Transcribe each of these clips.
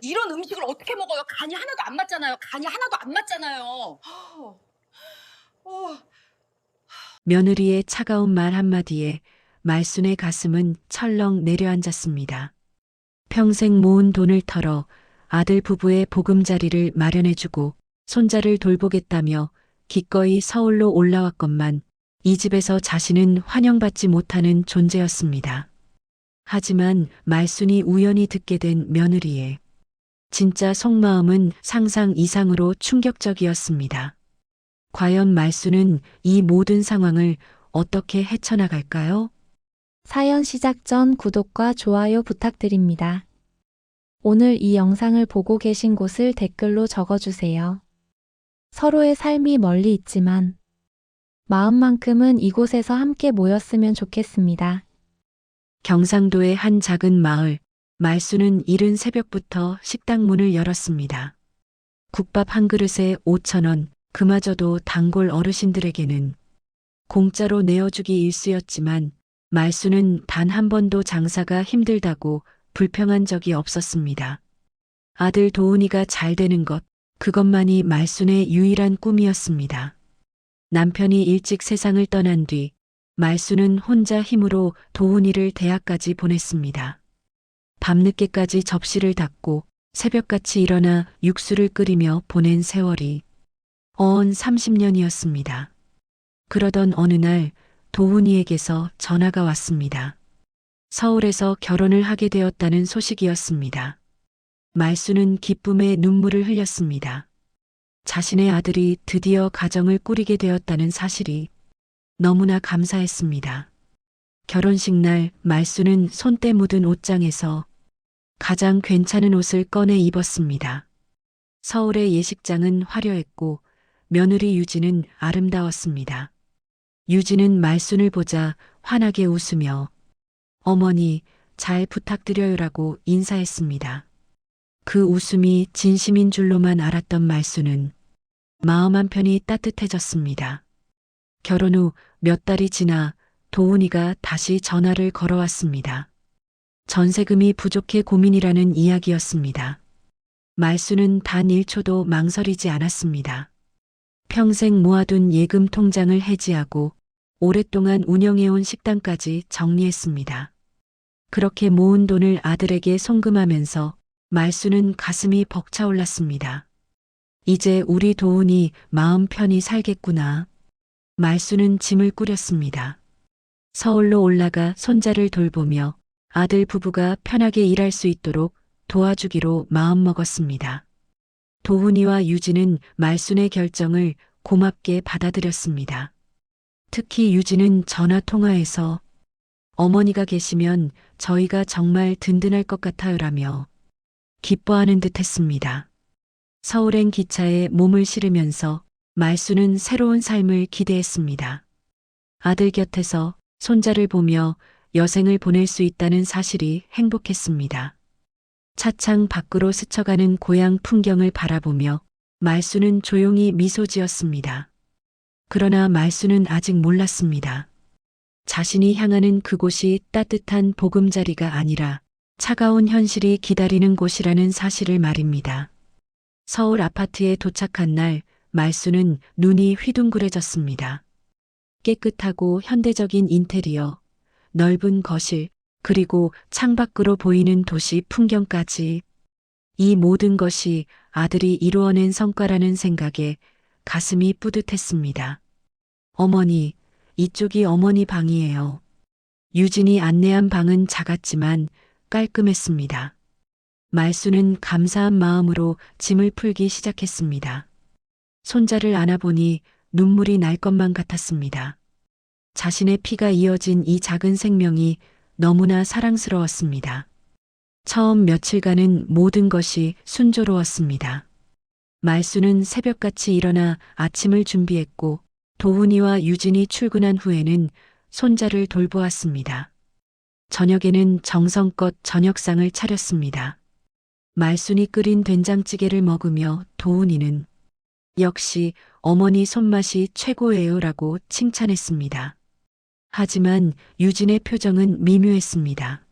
이런 음식을 어떻게 먹어요? 간이 하나도 안 맞잖아요. 간이 하나도 안 맞잖아요. 어. 며느리의 차가운 말 한마디에 말순의 가슴은 철렁 내려앉았습니다. 평생 모은 돈을 털어 아들 부부의 보금자리를 마련해주고 손자를 돌보겠다며 기꺼이 서울로 올라왔건만 이 집에서 자신은 환영받지 못하는 존재였습니다. 하지만 말순이 우연히 듣게 된 며느리의 진짜 속마음은 상상 이상으로 충격적이었습니다. 과연 말순은 이 모든 상황을 어떻게 헤쳐나갈까요? 사연 시작 전 구독과 좋아요 부탁드립니다. 오늘 이 영상을 보고 계신 곳을 댓글로 적어주세요. 서로의 삶이 멀리 있지만 마음만큼은 이곳에서 함께 모였으면 좋겠습니다. 경상도의 한 작은 마을, 말순은 이른 새벽부터 식당 문을 열었습니다. 국밥 한 그릇에 5,000원, 그마저도 단골 어르신들에게는 공짜로 내어주기 일쑤였지만 말순은 단 한 번도 장사가 힘들다고 불평한 적이 없었습니다. 아들 도훈이가 잘 되는 것, 그것만이 말순의 유일한 꿈이었습니다. 남편이 일찍 세상을 떠난 뒤 말순은 혼자 힘으로 도훈이를 대학까지 보냈습니다. 밤늦게까지 접시를 닦고 새벽같이 일어나 육수를 끓이며 보낸 세월이 어언 30년이었습니다. 그러던 어느 날 도훈이에게서 전화가 왔습니다. 서울에서 결혼을 하게 되었다는 소식이었습니다. 말순은 기쁨에 눈물을 흘렸습니다. 자신의 아들이 드디어 가정을 꾸리게 되었다는 사실이 너무나 감사했습니다. 결혼식 날 말순은 손때 묻은 옷장에서 가장 괜찮은 옷을 꺼내 입었습니다. 서울의 예식장은 화려했고 며느리 유진은 아름다웠습니다. 유진은 말순을 보자 환하게 웃으며 어머니 잘 부탁드려요라고 인사했습니다. 그 웃음이 진심인 줄로만 알았던 말순은 마음 한편이 따뜻해졌습니다. 결혼 후 몇 달이 지나 도훈이가 다시 전화를 걸어왔습니다. 전세금이 부족해 고민이라는 이야기였습니다. 말순은 단 1초도 망설이지 않았습니다. 평생 모아둔 예금 통장을 해지하고 오랫동안 운영해온 식당까지 정리했습니다. 그렇게 모은 돈을 아들에게 송금하면서 말순은 가슴이 벅차올랐습니다. 이제 우리 도훈이 마음 편히 살겠구나. 말순은 짐을 꾸렸습니다. 서울로 올라가 손자를 돌보며 아들 부부가 편하게 일할 수 있도록 도와주기로 마음먹었습니다. 도훈이와 유진은 말순의 결정을 고맙게 받아들였습니다. 특히 유진은 전화 통화에서 어머니가 계시면 저희가 정말 든든할 것 같아요라며 기뻐하는 듯 했습니다. 서울행 기차에 몸을 실으면서 말순은 새로운 삶을 기대했습니다. 아들 곁에서 손자를 보며 여생을 보낼 수 있다는 사실이 행복했습니다. 차창 밖으로 스쳐가는 고향 풍경을 바라보며 말순은 조용히 미소 지었습니다. 그러나 말순은 아직 몰랐습니다. 자신이 향하는 그곳이 따뜻한 보금자리가 아니라 차가운 현실이 기다리는 곳이라는 사실을 말입니다. 서울 아파트에 도착한 날 말순은 눈이 휘둥그레졌습니다. 깨끗하고 현대적인 인테리어, 넓은 거실, 그리고 창밖으로 보이는 도시 풍경까지 이 모든 것이 아들이 이루어낸 성과라는 생각에 가슴이 뿌듯했습니다. 어머니, 이쪽이 어머니 방이에요. 유진이 안내한 방은 작았지만 깔끔했습니다. 말순은 감사한 마음으로 짐을 풀기 시작했습니다. 손자를 안아보니 눈물이 날 것만 같았습니다. 자신의 피가 이어진 이 작은 생명이 너무나 사랑스러웠습니다. 처음 며칠간은 모든 것이 순조로웠습니다. 말순은 새벽같이 일어나 아침을 준비했고 도훈이와 유진이 출근한 후에는 손자를 돌보았습니다. 저녁에는 정성껏 저녁상을 차렸습니다. 말순이 끓인 된장찌개를 먹으며 도훈이는 역시 어머니 손맛이 최고예요라고 칭찬했습니다. 하지만 유진의 표정은 미묘했습니다.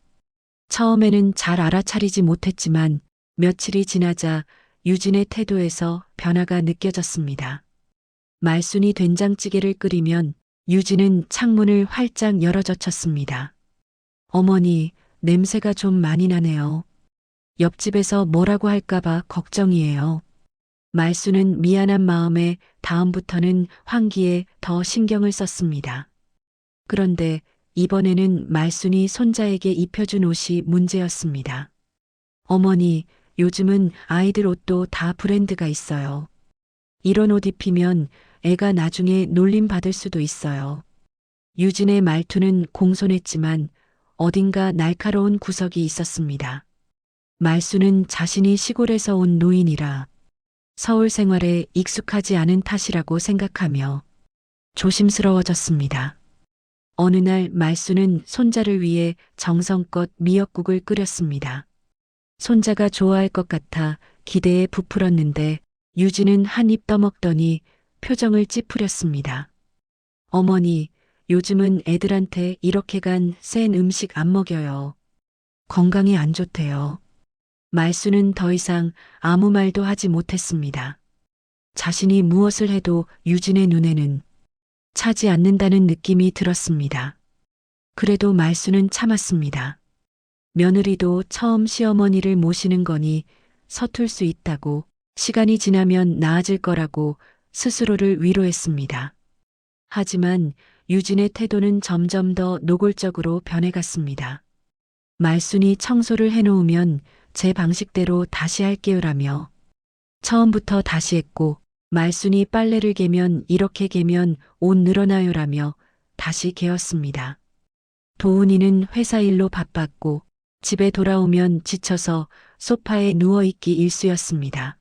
처음에는 잘 알아차리지 못했지만 며칠이 지나자 유진의 태도에서 변화가 느껴졌습니다. 말순이 된장찌개를 끓이면 유진은 창문을 활짝 열어젖혔습니다. 어머니, 냄새가 좀 많이 나네요. 옆집에서 뭐라고 할까봐 걱정이에요. 말순은 미안한 마음에 다음부터는 환기에 더 신경을 썼습니다. 그런데 이번에는 말순이 손자에게 입혀준 옷이 문제였습니다. 어머니, 요즘은 아이들 옷도 다 브랜드가 있어요. 이런 옷 입히면 애가 나중에 놀림받을 수도 있어요. 유진의 말투는 공손했지만 어딘가 날카로운 구석이 있었습니다. 말수는 자신이 시골에서 온 노인이라 서울 생활에 익숙하지 않은 탓이라고 생각하며 조심스러워졌습니다. 어느 날 말수는 손자를 위해 정성껏 미역국을 끓였습니다. 손자가 좋아할 것 같아 기대에 부풀었는데 유진은 한 입 떠먹더니 표정을 찌푸렸습니다. 어머니, 요즘은 애들한테 이렇게 간 센 음식 안 먹여요. 건강에 안 좋대요. 말수는 더 이상 아무 말도 하지 못했습니다. 자신이 무엇을 해도 유진의 눈에는 차지 않는다는 느낌이 들었습니다. 그래도 말수는 참았습니다. 며느리도 처음 시어머니를 모시는 거니 서툴 수 있다고, 시간이 지나면 나아질 거라고 스스로를 위로했습니다. 하지만 유진의 태도는 점점 더 노골적으로 변해갔습니다. 말순이 청소를 해놓으면 제 방식대로 다시 할게요라며 처음부터 다시 했고, 말순이 빨래를 개면 이렇게 개면 옷 늘어나요라며 다시 개었습니다. 도훈이는 회사 일로 바빴고 집에 돌아오면 지쳐서 소파에 누워있기 일쑤였습니다.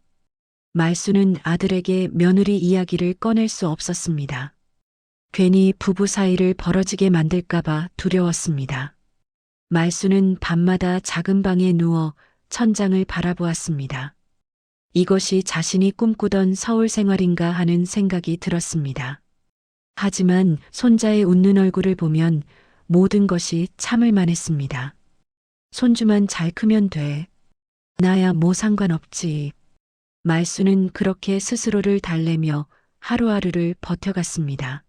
말순은 아들에게 며느리 이야기를 꺼낼 수 없었습니다. 괜히 부부 사이를 벌어지게 만들까봐 두려웠습니다. 말순은 밤마다 작은 방에 누워 천장을 바라보았습니다. 이것이 자신이 꿈꾸던 서울 생활인가 하는 생각이 들었습니다. 하지만 손자의 웃는 얼굴을 보면 모든 것이 참을 만했습니다. 손주만 잘 크면 돼. 나야 뭐 상관없지. 말수는 그렇게 스스로를 달래며 하루하루를 버텨갔습니다.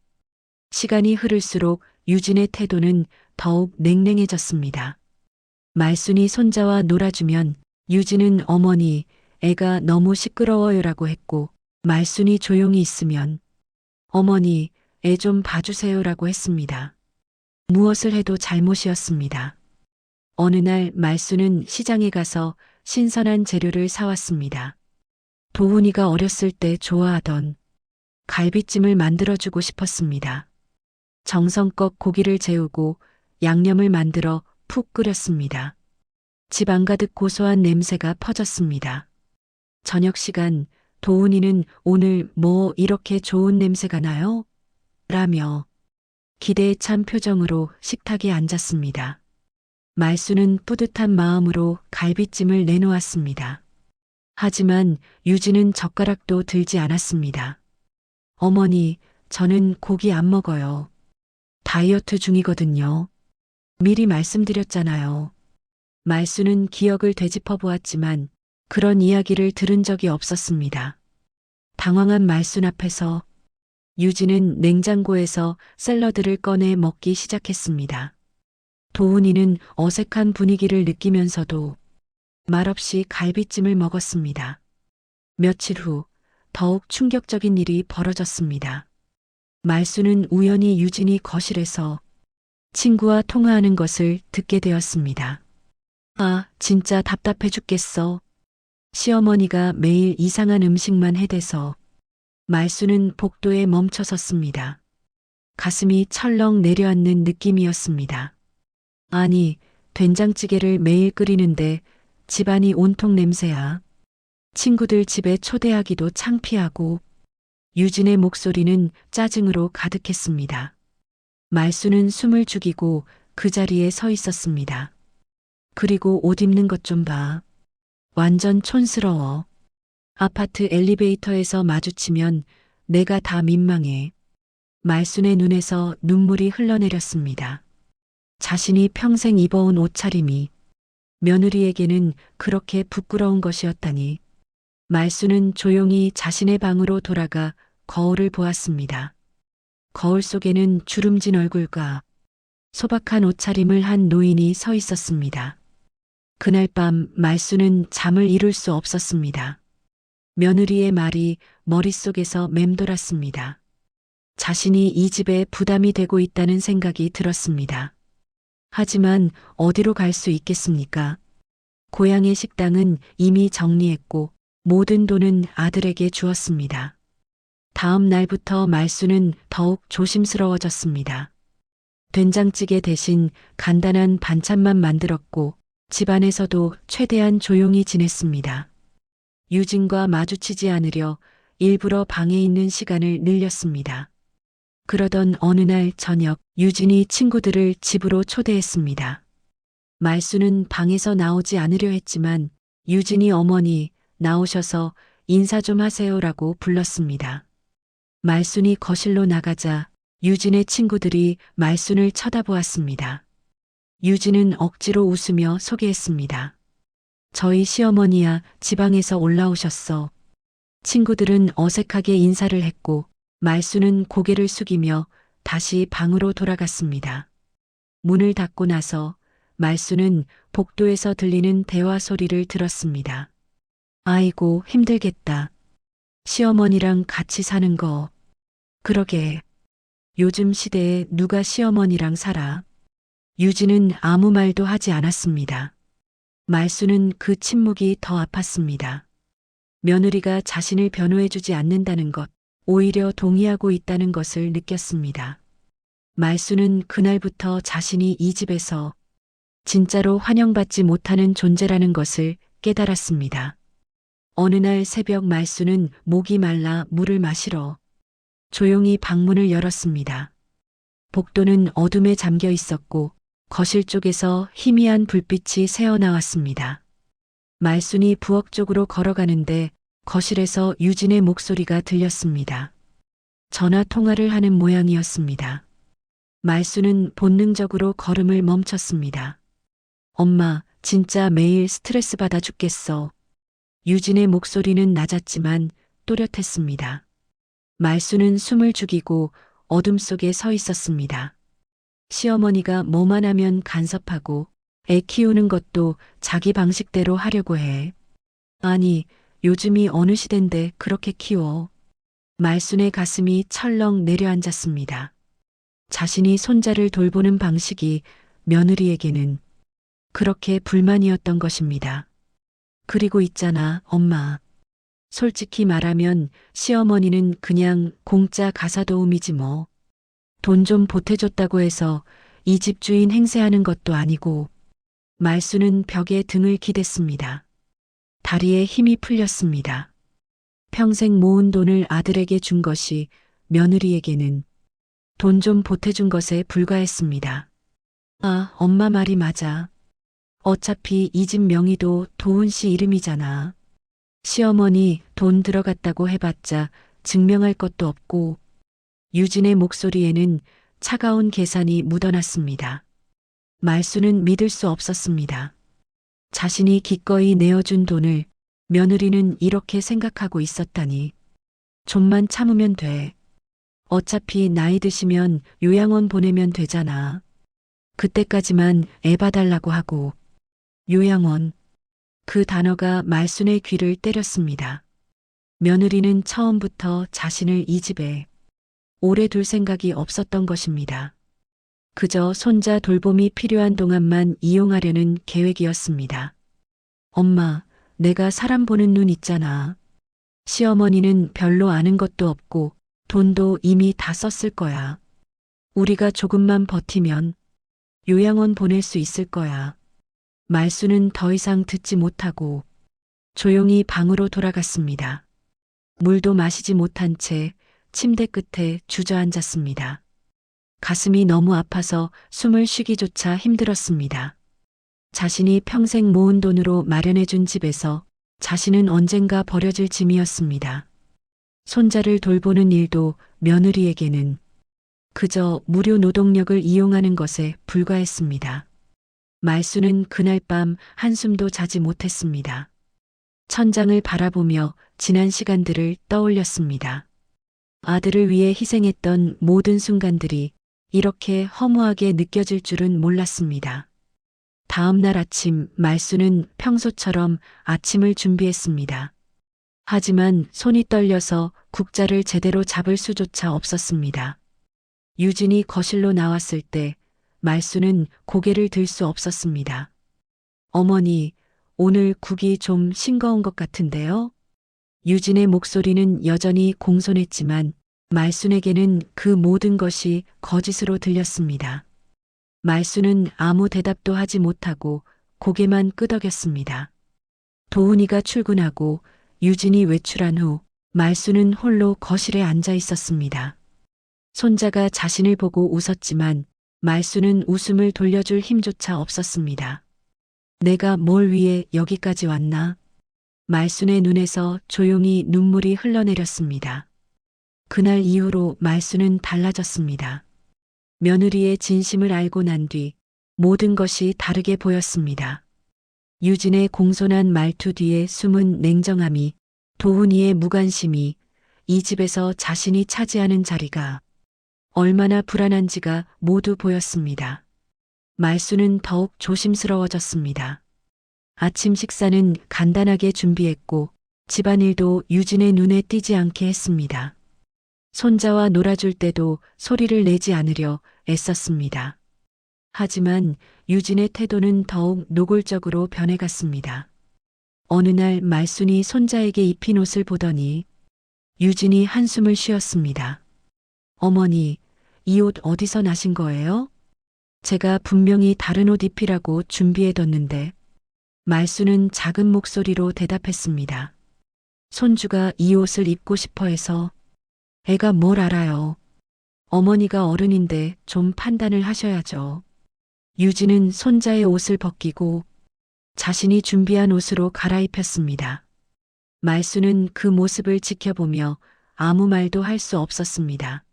시간이 흐를수록 유진의 태도는 더욱 냉랭해졌습니다. 말순이 손자와 놀아주면 유진은 어머니, 애가 너무 시끄러워요라고 했고, 말순이 조용히 있으면 어머니, 애 좀 봐주세요라고 했습니다. 무엇을 해도 잘못이었습니다. 어느 날 말순은 시장에 가서 신선한 재료를 사왔습니다. 도훈이가 어렸을 때 좋아하던 갈비찜을 만들어주고 싶었습니다. 정성껏 고기를 재우고 양념을 만들어 푹 끓였습니다. 집 안가득 고소한 냄새가 퍼졌습니다. 저녁 시간 도훈이는 오늘 뭐 이렇게 좋은 냄새가 나요? 라며 기대에 찬 표정으로 식탁에 앉았습니다. 말수는 뿌듯한 마음으로 갈비찜을 내놓았습니다. 하지만 유진은 젓가락도 들지 않았습니다. 어머니, 저는 고기 안 먹어요. 다이어트 중이거든요. 미리 말씀드렸잖아요. 말수는 기억을 되짚어 보았지만 그런 이야기를 들은 적이 없었습니다. 당황한 말순 앞에서 유진은 냉장고에서 샐러드를 꺼내 먹기 시작했습니다. 도훈이는 어색한 분위기를 느끼면서도 말없이 갈비찜을 먹었습니다. 며칠 후 더욱 충격적인 일이 벌어졌습니다. 말수는 우연히 유진이 거실에서 친구와 통화하는 것을 듣게 되었습니다. 아, 진짜 답답해 죽겠어. 시어머니가 매일 이상한 음식만 해대서 말수는 복도에 멈춰섰습니다. 가슴이 철렁 내려앉는 느낌이었습니다. 아니, 된장찌개를 매일 끓이는데 집안이 온통 냄새야. 친구들 집에 초대하기도 창피하고. 유진의 목소리는 짜증으로 가득했습니다. 말수는 숨을 죽이고 그 자리에 서 있었습니다. 그리고 옷 입는 것 좀 봐. 완전 촌스러워. 아파트 엘리베이터에서 마주치면 내가 다 민망해. 말순의 눈에서 눈물이 흘러내렸습니다. 자신이 평생 입어온 옷차림이 며느리에게는 그렇게 부끄러운 것이었다니. 말수는 조용히 자신의 방으로 돌아가 거울을 보았습니다. 거울 속에는 주름진 얼굴과 소박한 옷차림을 한 노인이 서 있었습니다. 그날 밤 말수는 잠을 이룰 수 없었습니다. 며느리의 말이 머릿속에서 맴돌았습니다. 자신이 이 집에 부담이 되고 있다는 생각이 들었습니다. 하지만 어디로 갈 수 있겠습니까? 고향의 식당은 이미 정리했고 모든 돈은 아들에게 주었습니다. 다음 날부터 말수는 더욱 조심스러워졌습니다. 된장찌개 대신 간단한 반찬만 만들었고 집안에서도 최대한 조용히 지냈습니다. 유진과 마주치지 않으려 일부러 방에 있는 시간을 늘렸습니다. 그러던 어느 날 저녁 유진이 친구들을 집으로 초대했습니다. 말수는 방에서 나오지 않으려 했지만 유진이 어머니 나오셔서 인사 좀 하세요라고 불렀습니다. 말순이 거실로 나가자 유진의 친구들이 말순을 쳐다보았습니다. 유진은 억지로 웃으며 소개했습니다. 저희 시어머니야 지방에서 올라오셨어. 친구들은 어색하게 인사를 했고 말수는 고개를 숙이며 다시 방으로 돌아갔습니다. 문을 닫고 나서 말수는 복도에서 들리는 대화 소리를 들었습니다. 아이고 힘들겠다. 시어머니랑 같이 사는 거. 그러게. 요즘 시대에 누가 시어머니랑 살아. 유진은 아무 말도 하지 않았습니다. 말수는 그 침묵이 더 아팠습니다. 며느리가 자신을 변호해주지 않는다는 것, 오히려 동의하고 있다는 것을 느꼈습니다. 말수는 그날부터 자신이 이 집에서 진짜로 환영받지 못하는 존재라는 것을 깨달았습니다. 어느 날 새벽 말수는 목이 말라 물을 마시러 조용히 방문을 열었습니다. 복도는 어둠에 잠겨 있었고 거실 쪽에서 희미한 불빛이 새어나왔습니다. 말순이 부엌 쪽으로 걸어가는데 거실에서 유진의 목소리가 들렸습니다. 전화 통화를 하는 모양이었습니다. 말순은 본능적으로 걸음을 멈췄습니다. 엄마, 진짜 매일 스트레스 받아 죽겠어. 유진의 목소리는 낮았지만 또렷했습니다. 말수는 숨을 죽이고 어둠 속에 서 있었습니다. 시어머니가 뭐만 하면 간섭하고 애 키우는 것도 자기 방식대로 하려고 해. 아니, 요즘이 어느 시댄데 그렇게 키워. 말순의 가슴이 철렁 내려앉았습니다. 자신이 손자를 돌보는 방식이 며느리에게는 그렇게 불만이었던 것입니다. 그리고 있잖아, 엄마. 솔직히 말하면 시어머니는 그냥 공짜 가사도우미지 뭐. 돈 좀 보태줬다고 해서 이 집 주인 행세하는 것도 아니고. 말수는 벽에 등을 기댔습니다. 다리에 힘이 풀렸습니다. 평생 모은 돈을 아들에게 준 것이 며느리에게는 돈 좀 보태준 것에 불과했습니다. 아, 엄마 말이 맞아. 어차피 이 집 명의도 도훈 씨 이름이잖아. 시어머니 돈 들어갔다고 해봤자 증명할 것도 없고. 유진의 목소리에는 차가운 계산이 묻어났습니다. 말수는 믿을 수 없었습니다. 자신이 기꺼이 내어준 돈을 며느리는 이렇게 생각하고 있었다니. 좀만 참으면 돼. 어차피 나이 드시면 요양원 보내면 되잖아. 그때까지만 애 봐달라고 하고. 요양원. 그 단어가 말순의 귀를 때렸습니다. 며느리는 처음부터 자신을 이 집에 오래 둘 생각이 없었던 것입니다. 그저 손자 돌봄이 필요한 동안만 이용하려는 계획이었습니다. 엄마, 내가 사람 보는 눈 있잖아. 시어머니는 별로 아는 것도 없고 돈도 이미 다 썼을 거야. 우리가 조금만 버티면 요양원 보낼 수 있을 거야. 말수는 더 이상 듣지 못하고 조용히 방으로 돌아갔습니다. 물도 마시지 못한 채 침대 끝에 주저앉았습니다. 가슴이 너무 아파서 숨을 쉬기조차 힘들었습니다. 자신이 평생 모은 돈으로 마련해준 집에서 자신은 언젠가 버려질 짐이었습니다. 손자를 돌보는 일도 며느리에게는 그저 무료 노동력을 이용하는 것에 불과했습니다. 말수는 그날 밤 한숨도 자지 못했습니다. 천장을 바라보며 지난 시간들을 떠올렸습니다. 아들을 위해 희생했던 모든 순간들이 이렇게 허무하게 느껴질 줄은 몰랐습니다. 다음 날 아침 말수는 평소처럼 아침을 준비했습니다. 하지만 손이 떨려서 국자를 제대로 잡을 수조차 없었습니다. 유진이 거실로 나왔을 때 말수는 고개를 들 수 없었습니다. 어머니, 오늘 국이 좀 싱거운 것 같은데요? 유진의 목소리는 여전히 공손했지만 말순에게는 그 모든 것이 거짓으로 들렸습니다. 말수는 아무 대답도 하지 못하고 고개만 끄덕였습니다. 도훈이가 출근하고 유진이 외출한 후 말수는 홀로 거실에 앉아 있었습니다. 손자가 자신을 보고 웃었지만 말수는 웃음을 돌려줄 힘조차 없었습니다. 내가 뭘 위해 여기까지 왔나? 말순의 눈에서 조용히 눈물이 흘러내렸습니다. 그날 이후로 말수는 달라졌습니다. 며느리의 진심을 알고 난 뒤 모든 것이 다르게 보였습니다. 유진의 공손한 말투 뒤에 숨은 냉정함이, 도훈이의 무관심이, 이 집에서 자신이 차지하는 자리가 얼마나 불안한지가 모두 보였습니다. 말수는 더욱 조심스러워졌습니다. 아침 식사는 간단하게 준비했고 집안일도 유진의 눈에 띄지 않게 했습니다. 손자와 놀아줄 때도 소리를 내지 않으려 애썼습니다. 하지만 유진의 태도는 더욱 노골적으로 변해갔습니다. 어느 날 말순이 손자에게 입힌 옷을 보더니 유진이 한숨을 쉬었습니다. 어머니, 이 옷 어디서 나신 거예요? 제가 분명히 다른 옷 입히라고 준비해뒀는데. 말수는 작은 목소리로 대답했습니다. 손주가 이 옷을 입고 싶어 해서. 애가 뭘 알아요. 어머니가 어른인데 좀 판단을 하셔야죠. 유진은 손자의 옷을 벗기고 자신이 준비한 옷으로 갈아입혔습니다. 말수는 그 모습을 지켜보며 아무 말도 할 수 없었습니다.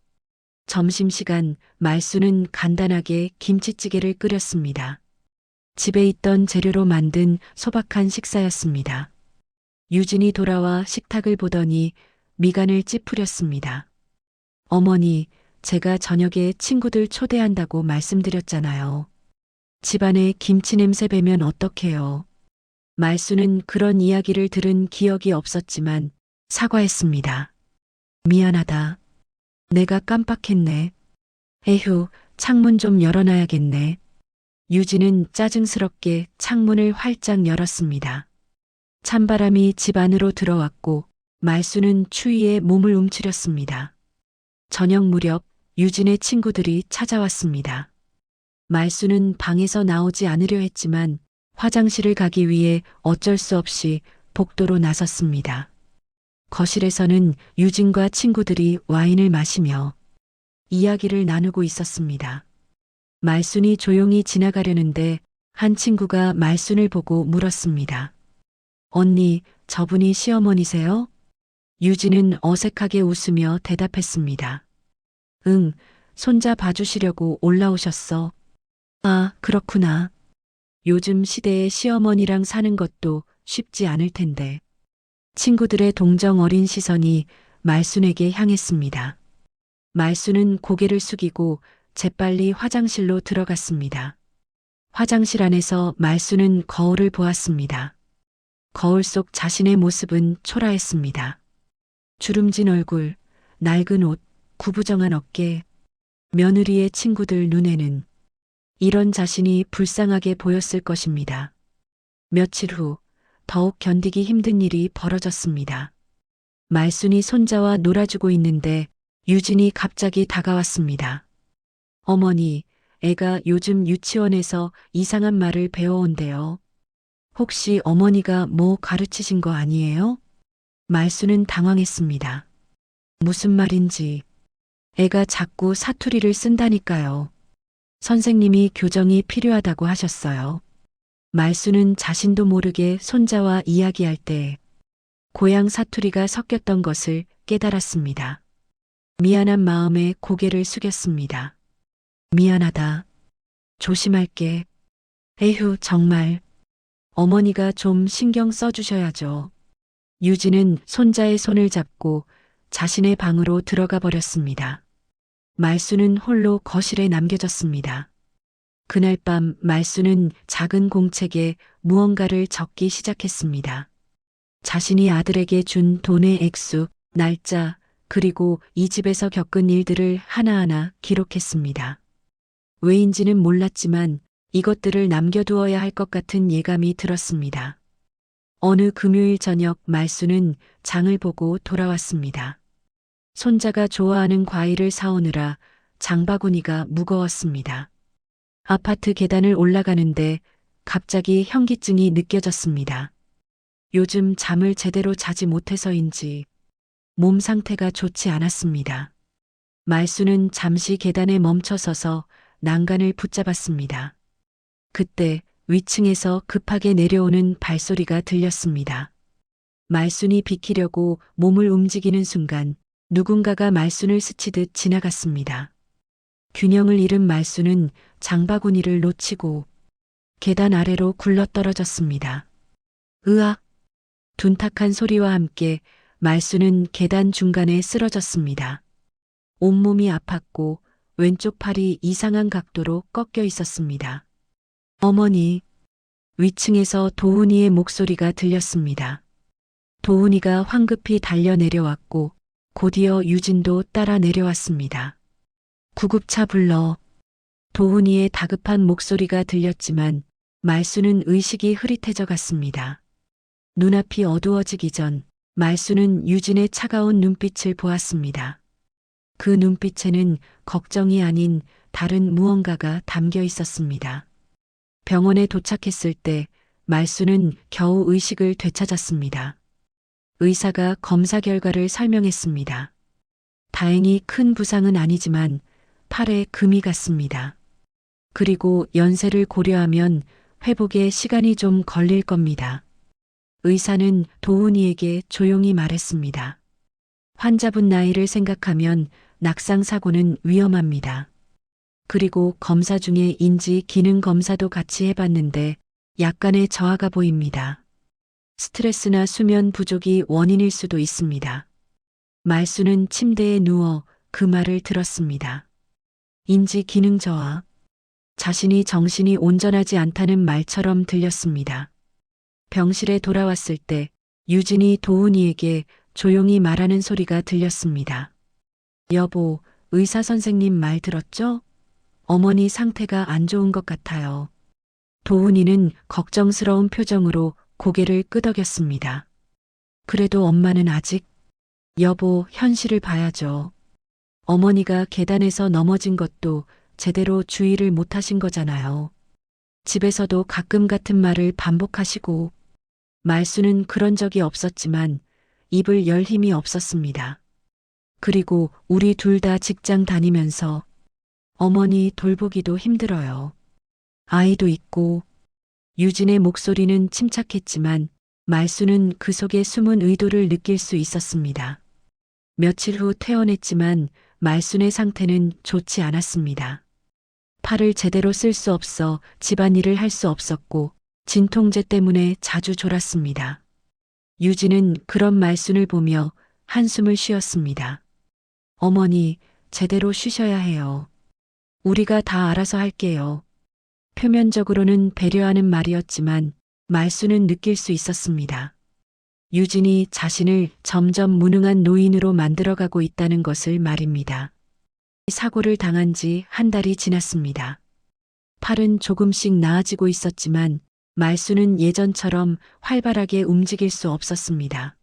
점심시간 말수는 간단하게 김치찌개를 끓였습니다. 집에 있던 재료로 만든 소박한 식사였습니다. 유진이 돌아와 식탁을 보더니 미간을 찌푸렸습니다. 어머니, 제가 저녁에 친구들 초대한다고 말씀드렸잖아요. 집안에 김치 냄새 배면 어떡해요. 말수는 그런 이야기를 들은 기억이 없었지만 사과했습니다. 미안하다. 내가 깜빡했네. 에휴, 창문 좀 열어놔야겠네. 유진은 짜증스럽게 창문을 활짝 열었습니다. 찬바람이 집 안으로 들어왔고 말수는 추위에 몸을 움츠렸습니다. 저녁 무렵 유진의 친구들이 찾아왔습니다. 말수는 방에서 나오지 않으려 했지만 화장실을 가기 위해 어쩔 수 없이 복도로 나섰습니다. 거실에서는 유진과 친구들이 와인을 마시며 이야기를 나누고 있었습니다. 말순이 조용히 지나가려는데 한 친구가 말순을 보고 물었습니다. 언니, 저분이 시어머니세요? 유진은 어색하게 웃으며 대답했습니다. 응, 손자 봐주시려고 올라오셨어. 아, 그렇구나. 요즘 시대에 시어머니랑 사는 것도 쉽지 않을 텐데. 친구들의 동정 어린 시선이 말순에게 향했습니다. 말순은 고개를 숙이고 재빨리 화장실로 들어갔습니다. 화장실 안에서 말수는 거울을 보았습니다. 거울 속 자신의 모습은 초라했습니다. 주름진 얼굴, 낡은 옷, 구부정한 어깨, 며느리의 친구들 눈에는 이런 자신이 불쌍하게 보였을 것입니다. 며칠 후 더욱 견디기 힘든 일이 벌어졌습니다. 말순이 손자와 놀아주고 있는데 유진이 갑자기 다가왔습니다. 어머니, 애가 요즘 유치원에서 이상한 말을 배워온대요. 혹시 어머니가 뭐 가르치신 거 아니에요? 말수는 당황했습니다. 무슨 말인지. 애가 자꾸 사투리를 쓴다니까요. 선생님이 교정이 필요하다고 하셨어요. 말수는 자신도 모르게 손자와 이야기할 때 고향 사투리가 섞였던 것을 깨달았습니다. 미안한 마음에 고개를 숙였습니다. 미안하다. 조심할게. 에휴, 정말. 어머니가 좀 신경 써주셔야죠. 유진은 손자의 손을 잡고 자신의 방으로 들어가 버렸습니다. 말수는 홀로 거실에 남겨졌습니다. 그날 밤 말수는 작은 공책에 무언가를 적기 시작했습니다. 자신이 아들에게 준 돈의 액수, 날짜, 그리고 이 집에서 겪은 일들을 하나하나 기록했습니다. 왜인지는 몰랐지만 이것들을 남겨두어야 할 것 같은 예감이 들었습니다. 어느 금요일 저녁 말수는 장을 보고 돌아왔습니다. 손자가 좋아하는 과일을 사오느라 장바구니가 무거웠습니다. 아파트 계단을 올라가는데 갑자기 현기증이 느껴졌습니다. 요즘 잠을 제대로 자지 못해서인지 몸 상태가 좋지 않았습니다. 말수는 잠시 계단에 멈춰서서 난간을 붙잡았습니다. 그때 위층에서 급하게 내려오는 발소리가 들렸습니다. 말순이 비키려고 몸을 움직이는 순간 누군가가 말순을 스치듯 지나갔습니다. 균형을 잃은 말순은 장바구니를 놓치고 계단 아래로 굴러떨어졌습니다. 으악! 둔탁한 소리와 함께 말순은 계단 중간에 쓰러졌습니다. 온몸이 아팠고 왼쪽 팔이 이상한 각도로 꺾여 있었습니다. 어머니, 위층에서 도훈이의 목소리가 들렸습니다. 도훈이가 황급히 달려 내려왔고 곧이어 유진도 따라 내려왔습니다. 구급차 불러. 도훈이의 다급한 목소리가 들렸지만 말수는 의식이 흐릿해져 갔습니다. 눈앞이 어두워지기 전 말수는 유진의 차가운 눈빛을 보았습니다. 그 눈빛에는 걱정이 아닌 다른 무언가가 담겨 있었습니다. 병원에 도착했을 때 말수는 겨우 의식을 되찾았습니다. 의사가 검사 결과를 설명했습니다. 다행히 큰 부상은 아니지만 팔에 금이 갔습니다. 그리고 연세를 고려하면 회복에 시간이 좀 걸릴 겁니다. 의사는 도훈이에게 조용히 말했습니다. 환자분 나이를 생각하면 낙상사고는 위험합니다. 그리고 검사 중에 인지 기능 검사도 같이 해봤는데 약간의 저하가 보입니다. 스트레스나 수면 부족이 원인일 수도 있습니다. 말수는 침대에 누워 그 말을 들었습니다. 인지 기능 저하. 자신이 정신이 온전하지 않다는 말처럼 들렸습니다. 병실에 돌아왔을 때 유진이 도훈이에게 조용히 말하는 소리가 들렸습니다. 여보, 의사 선생님 말 들었죠? 어머니 상태가 안 좋은 것 같아요. 도훈이는 걱정스러운 표정으로 고개를 끄덕였습니다. 그래도 엄마는 아직, 여보, 현실을 봐야죠. 어머니가 계단에서 넘어진 것도 제대로 주의를 못하신 거잖아요. 집에서도 가끔 같은 말을 반복하시고, 말수는 그런 적이 없었지만 입을 열 힘이 없었습니다. 그리고 우리 둘 다 직장 다니면서 어머니 돌보기도 힘들어요. 아이도 있고. 유진의 목소리는 침착했지만 말수는 그 속에 숨은 의도를 느낄 수 있었습니다. 며칠 후 퇴원했지만 말순의 상태는 좋지 않았습니다. 팔을 제대로 쓸 수 없어 집안일을 할 수 없었고 진통제 때문에 자주 졸았습니다. 유진은 그런 말순을 보며 한숨을 쉬었습니다. 어머니, 제대로 쉬셔야 해요. 우리가 다 알아서 할게요. 표면적으로는 배려하는 말이었지만 말수는 느낄 수 있었습니다. 유진이 자신을 점점 무능한 노인으로 만들어가고 있다는 것을 말입니다. 사고를 당한 지 한 달이 지났습니다. 팔은 조금씩 나아지고 있었지만 말수는 예전처럼 활발하게 움직일 수 없었습니다.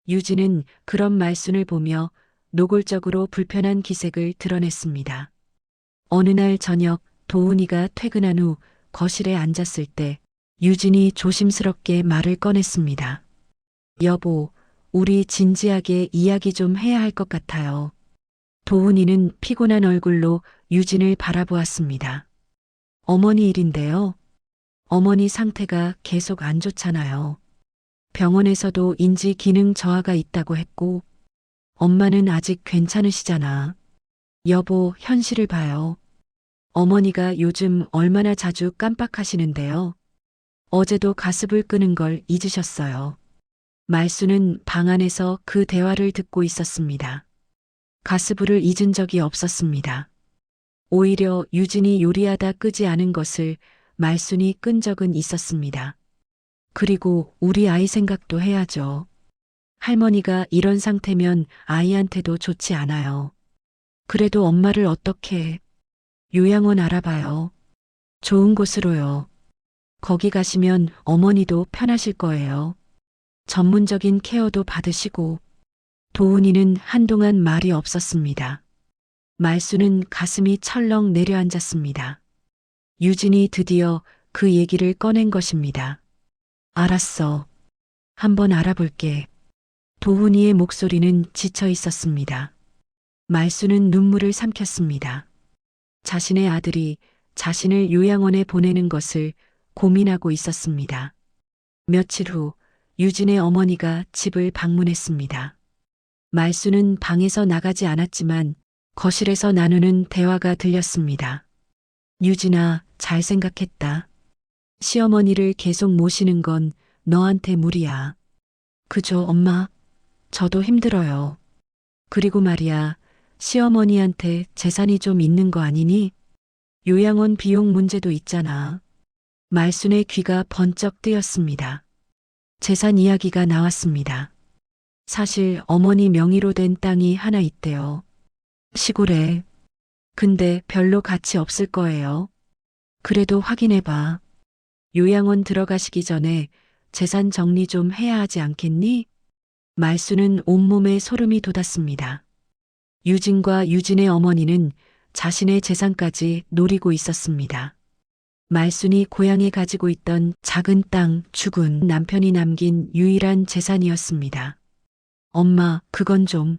유진은 그런 말순을 보며 노골적으로 불편한 기색을 드러냈습니다. 어느 날 저녁 도훈이가 퇴근한 후 거실에 앉았을 때 유진이 조심스럽게 말을 꺼냈습니다. 여보, 우리 진지하게 이야기 좀 해야 할 것 같아요. 도훈이는 피곤한 얼굴로 유진을 바라보았습니다. 어머니 일인데요. 어머니 상태가 계속 안 좋잖아요. 병원에서도 인지 기능 저하가 있다고 했고, 엄마는 아직 괜찮으시잖아. 여보, 현실을 봐요. 어머니가 요즘 얼마나 자주 깜빡하시는데요. 어제도 가습을 끄는 걸 잊으셨어요. 말수는 방 안에서 그 대화를 듣고 있었습니다. 가스불을 잊은 적이 없었습니다. 오히려 유진이 요리하다 끄지 않은 것을 말순이 끈 적은 있었습니다. 그리고 우리 아이 생각도 해야죠. 할머니가 이런 상태면 아이한테도 좋지 않아요. 그래도 엄마를 어떻게 요양원 알아봐요. 좋은 곳으로요. 거기 가시면 어머니도 편하실 거예요. 전문적인 케어도 받으시고. 도훈이는 한동안 말이 없었습니다. 말수는 가슴이 철렁 내려앉았습니다. 유진이 드디어 그 얘기를 꺼낸 것입니다. 알았어. 한번 알아볼게. 도훈이의 목소리는 지쳐 있었습니다. 말수는 눈물을 삼켰습니다. 자신의 아들이 자신을 요양원에 보내는 것을 고민하고 있었습니다. 며칠 후 유진의 어머니가 집을 방문했습니다. 말수는 방에서 나가지 않았지만 거실에서 나누는 대화가 들렸습니다. 유진아, 잘 생각했다. 시어머니를 계속 모시는 건 너한테 무리야. 그죠, 엄마? 저도 힘들어요. 그리고 말이야, 시어머니한테 재산이 좀 있는 거 아니니? 요양원 비용 문제도 있잖아. 말순의 귀가 번쩍 뜨였습니다. 재산 이야기가 나왔습니다. 사실 어머니 명의로 된 땅이 하나 있대요. 시골에. 근데 별로 가치 없을 거예요. 그래도 확인해봐. 요양원 들어가시기 전에 재산 정리 좀 해야 하지 않겠니? 말수는 온몸에 소름이 돋았습니다. 유진과 유진의 어머니는 자신의 재산까지 노리고 있었습니다. 말순이 고향에 가지고 있던 작은 땅, 죽은 남편이 남긴 유일한 재산이었습니다. 엄마, 그건 좀.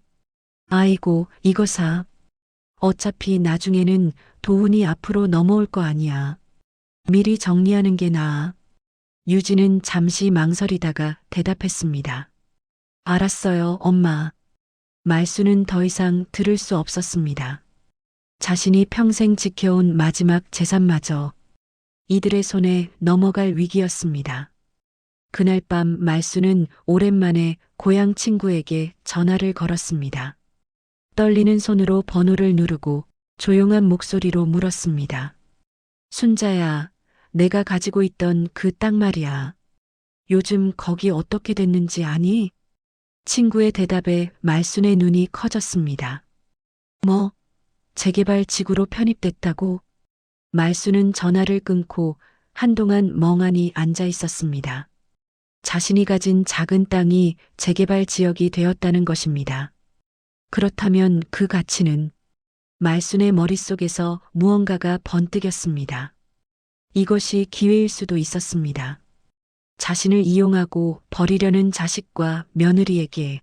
아이고, 이거 사. 어차피 나중에는 도훈이 앞으로 넘어올 거 아니야. 미리 정리하는 게 나아. 유진은 잠시 망설이다가 대답했습니다. 알았어요, 엄마. 말수는 더 이상 들을 수 없었습니다. 자신이 평생 지켜온 마지막 재산마저 이들의 손에 넘어갈 위기였습니다. 그날 밤 말수는 오랜만에 고향 친구에게 전화를 걸었습니다. 떨리는 손으로 번호를 누르고 조용한 목소리로 물었습니다. 순자야, 내가 가지고 있던 그 땅 말이야. 요즘 거기 어떻게 됐는지 아니? 친구의 대답에 말순의 눈이 커졌습니다. 뭐? 재개발 지구로 편입됐다고? 말순은 전화를 끊고 한동안 멍하니 앉아 있었습니다. 자신이 가진 작은 땅이 재개발 지역이 되었다는 것입니다. 그렇다면 그 가치는? 말순의 머릿속에서 무언가가 번뜩였습니다. 이것이 기회일 수도 있었습니다. 자신을 이용하고 버리려는 자식과 며느리에게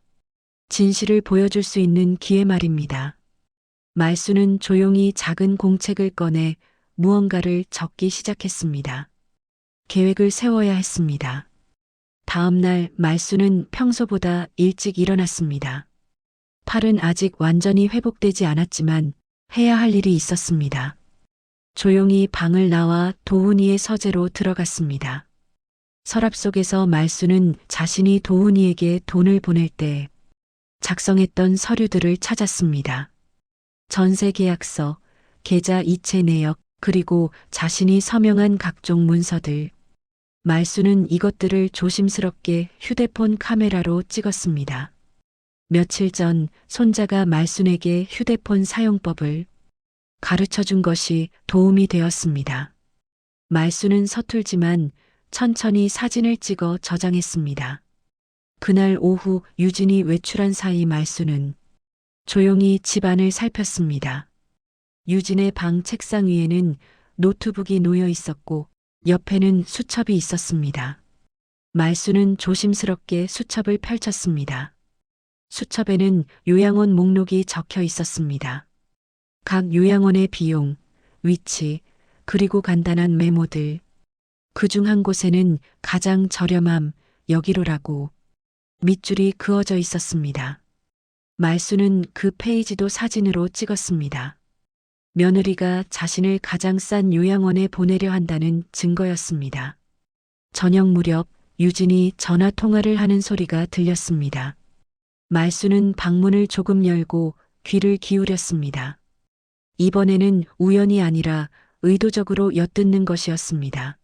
진실을 보여줄 수 있는 기회 말입니다. 말수는 조용히 작은 공책을 꺼내 무언가를 적기 시작했습니다. 계획을 세워야 했습니다. 다음 날 말수는 평소보다 일찍 일어났습니다. 팔은 아직 완전히 회복되지 않았지만 해야 할 일이 있었습니다. 조용히 방을 나와 도훈이의 서재로 들어갔습니다. 서랍 속에서 말수는 자신이 도훈이에게 돈을 보낼 때 작성했던 서류들을 찾았습니다. 전세 계약서, 계좌 이체 내역, 그리고 자신이 서명한 각종 문서들. 말수는 이것들을 조심스럽게 휴대폰 카메라로 찍었습니다. 며칠 전 손자가 말순에게 휴대폰 사용법을 가르쳐 준 것이 도움이 되었습니다. 말수는 서툴지만 천천히 사진을 찍어 저장했습니다. 그날 오후 유진이 외출한 사이 말수는 조용히 집안을 살폈습니다. 유진의 방 책상 위에는 노트북이 놓여 있었고 옆에는 수첩이 있었습니다. 말수는 조심스럽게 수첩을 펼쳤습니다. 수첩에는 요양원 목록이 적혀 있었습니다. 각 요양원의 비용, 위치, 그리고 간단한 메모들. 그중 한 곳에는 가장 저렴함, 여기로라고 밑줄이 그어져 있었습니다. 말수는 그 페이지도 사진으로 찍었습니다. 며느리가 자신을 가장 싼 요양원에 보내려 한다는 증거였습니다. 저녁 무렵 유진이 전화 통화를 하는 소리가 들렸습니다. 말수는 방문을 조금 열고 귀를 기울였습니다. 이번에는 우연이 아니라 의도적으로 엿듣는 것이었습니다.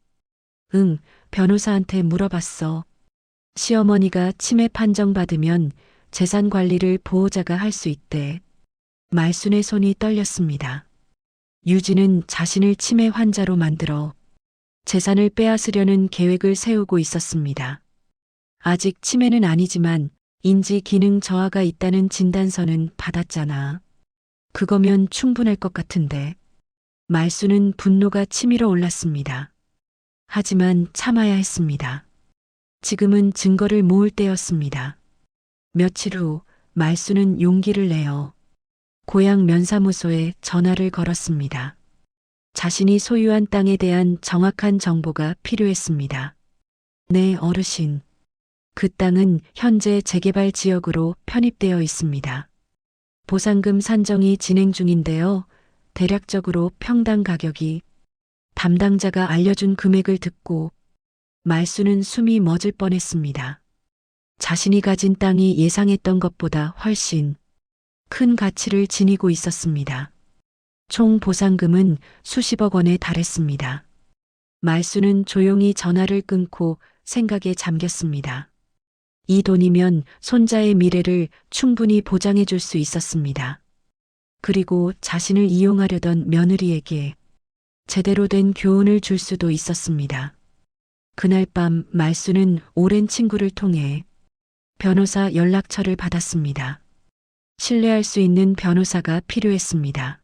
응, 변호사한테 물어봤어. 시어머니가 치매 판정받으면 재산 관리를 보호자가 할 수 있대. 말순의 손이 떨렸습니다. 유진은 자신을 치매 환자로 만들어 재산을 빼앗으려는 계획을 세우고 있었습니다. 아직 치매는 아니지만 인지 기능 저하가 있다는 진단서는 받았잖아. 그거면 충분할 것 같은데. 말수는 분노가 치밀어 올랐습니다. 하지만 참아야 했습니다. 지금은 증거를 모을 때였습니다. 며칠 후 말수는 용기를 내어 고향 면사무소에 전화를 걸었습니다. 자신이 소유한 땅에 대한 정확한 정보가 필요했습니다. 네, 어르신. 그 땅은 현재 재개발 지역으로 편입되어 있습니다. 보상금 산정이 진행 중인데요. 대략적으로 평당 가격이 담당자가 알려준 금액을 듣고 말수는 숨이 멎을 뻔했습니다. 자신이 가진 땅이 예상했던 것보다 훨씬 큰 가치를 지니고 있었습니다. 총 보상금은 수십억 원에 달했습니다. 말수는 조용히 전화를 끊고 생각에 잠겼습니다. 이 돈이면 손자의 미래를 충분히 보장해 줄 수 있었습니다. 그리고 자신을 이용하려던 며느리에게 제대로 된 교훈을 줄 수도 있었습니다. 그날 밤 말수는 오랜 친구를 통해 변호사 연락처를 받았습니다. 신뢰할 수 있는 변호사가 필요했습니다.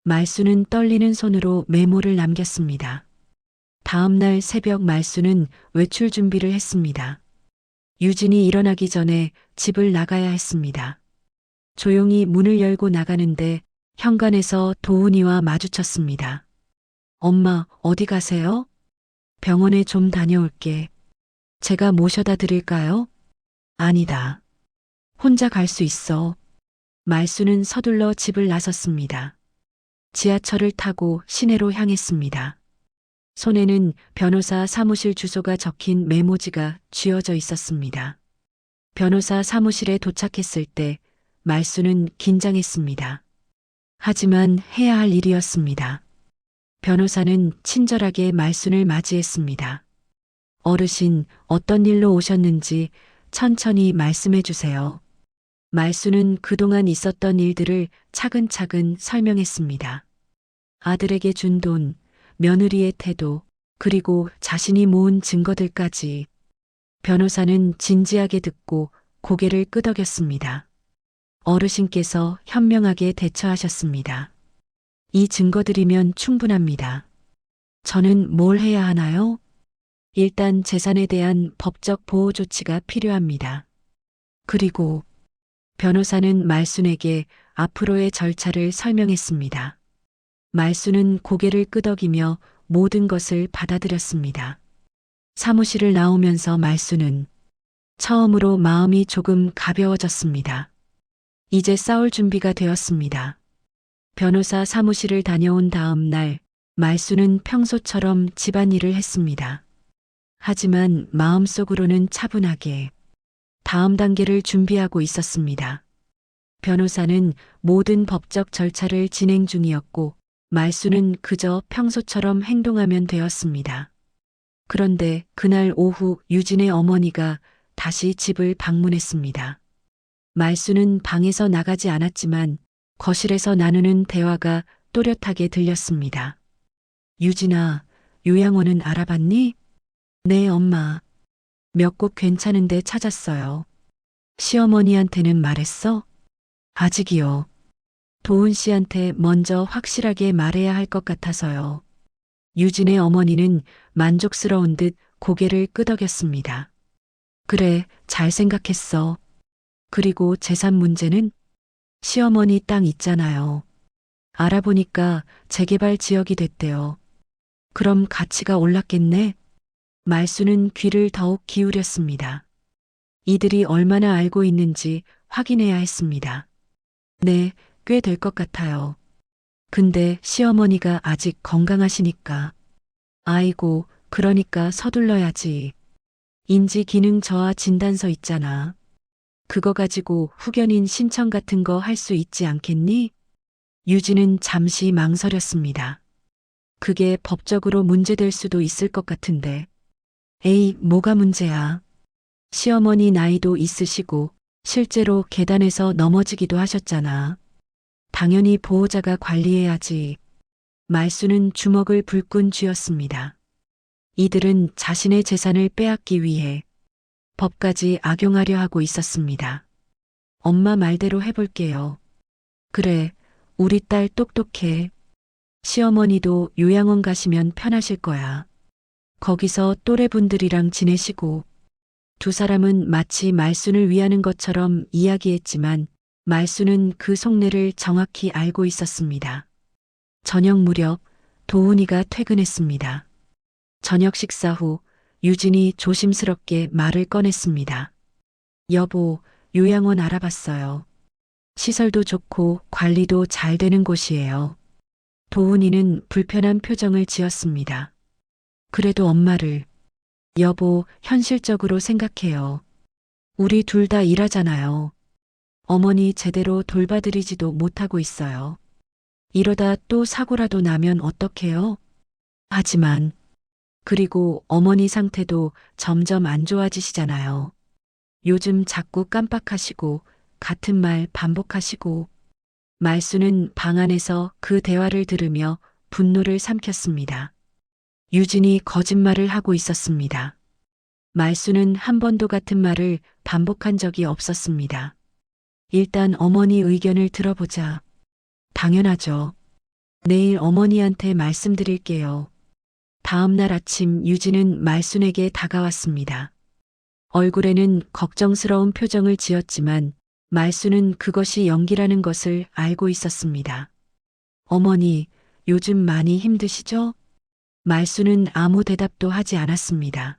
말수는 떨리는 손으로 메모를 남겼습니다. 다음 날 새벽 말수는 외출 준비를 했습니다. 유진이 일어나기 전에 집을 나가야 했습니다. 조용히 문을 열고 나가는데 현관에서 도훈이와 마주쳤습니다. 엄마, 어디 가세요? 병원에 좀 다녀올게. 제가 모셔다 드릴까요? 아니다. 혼자 갈 수 있어. 말수는 서둘러 집을 나섰습니다. 지하철을 타고 시내로 향했습니다. 손에는 변호사 사무실 주소가 적힌 메모지가 쥐어져 있었습니다. 변호사 사무실에 도착했을 때 말수는 긴장했습니다. 하지만 해야 할 일이었습니다. 변호사는 친절하게 말순을 맞이했습니다. 어르신, 어떤 일로 오셨는지 천천히 말씀해 주세요. 말수는 그동안 있었던 일들을 차근차근 설명했습니다. 아들에게 준 돈, 며느리의 태도, 그리고 자신이 모은 증거들까지. 변호사는 진지하게 듣고 고개를 끄덕였습니다. 어르신께서 현명하게 대처하셨습니다. 이 증거들이면 충분합니다. 저는 뭘 해야 하나요? 일단 재산에 대한 법적 보호 조치가 필요합니다. 그리고 변호사는 말순에게 앞으로의 절차를 설명했습니다. 말순은 고개를 끄덕이며 모든 것을 받아들였습니다. 사무실을 나오면서 말순은 처음으로 마음이 조금 가벼워졌습니다. 이제 싸울 준비가 되었습니다. 변호사 사무실을 다녀온 다음 날 말순은 평소처럼 집안일을 했습니다. 하지만 마음속으로는 차분하게 다음 단계를 준비하고 있었습니다. 변호사는 모든 법적 절차를 진행 중이었고 말순은 그저 평소처럼 행동하면 되었습니다. 그런데 그날 오후 유진의 어머니가 다시 집을 방문했습니다. 말순은 방에서 나가지 않았지만 거실에서 나누는 대화가 또렷하게 들렸습니다. 유진아, 요양원은 알아봤니? 네, 엄마. 몇 곳 괜찮은데 찾았어요. 시어머니한테는 말했어? 아직이요. 도훈 씨한테 먼저 확실하게 말해야 할 것 같아서요. 유진의 어머니는 만족스러운 듯 고개를 끄덕였습니다. 그래, 잘 생각했어. 그리고 재산 문제는? 시어머니 땅 있잖아요. 알아보니까 재개발 지역이 됐대요. 그럼 가치가 올랐겠네? 말수는 귀를 더욱 기울였습니다. 이들이 얼마나 알고 있는지 확인해야 했습니다. 네, 꽤 될 것 같아요. 근데 시어머니가 아직 건강하시니까. 아이고, 그러니까 서둘러야지. 인지 기능 저하 진단서 있잖아. 그거 가지고 후견인 신청 같은 거 할 수 있지 않겠니? 유진은 잠시 망설였습니다. 그게 법적으로 문제될 수도 있을 것 같은데. 에이, 뭐가 문제야. 시어머니 나이도 있으시고 실제로 계단에서 넘어지기도 하셨잖아. 당연히 보호자가 관리해야지. 말수는 주먹을 불끈 쥐었습니다. 이들은 자신의 재산을 빼앗기 위해 법까지 악용하려 하고 있었습니다. 엄마 말대로 해볼게요. 그래, 우리 딸 똑똑해. 시어머니도 요양원 가시면 편하실 거야. 거기서 또래분들이랑 지내시고. 두 사람은 마치 말순을 위하는 것처럼 이야기했지만 말순은 그 속내를 정확히 알고 있었습니다. 저녁 무렵 도훈이가 퇴근했습니다. 저녁 식사 후 유진이 조심스럽게 말을 꺼냈습니다. 여보, 요양원 알아봤어요. 시설도 좋고 관리도 잘 되는 곳이에요. 도훈이는 불편한 표정을 지었습니다. 그래도 엄마를. 여보, 현실적으로 생각해요. 우리 둘 다 일하잖아요. 어머니 제대로 돌봐드리지도 못하고 있어요. 이러다 또 사고라도 나면 어떡해요? 하지만, 그리고 어머니 상태도 점점 안 좋아지시잖아요. 요즘 자꾸 깜빡하시고, 같은 말 반복하시고, 말수는 방 안에서 그 대화를 들으며 분노를 삼켰습니다. 유진이 거짓말을 하고 있었습니다. 말수는 한 번도 같은 말을 반복한 적이 없었습니다. 일단 어머니 의견을 들어보자. 당연하죠. 내일 어머니한테 말씀드릴게요. 다음 날 아침 유진은 말순에게 다가왔습니다. 얼굴에는 걱정스러운 표정을 지었지만 말순은 그것이 연기라는 것을 알고 있었습니다. 어머니, 요즘 많이 힘드시죠? 말순은 아무 대답도 하지 않았습니다.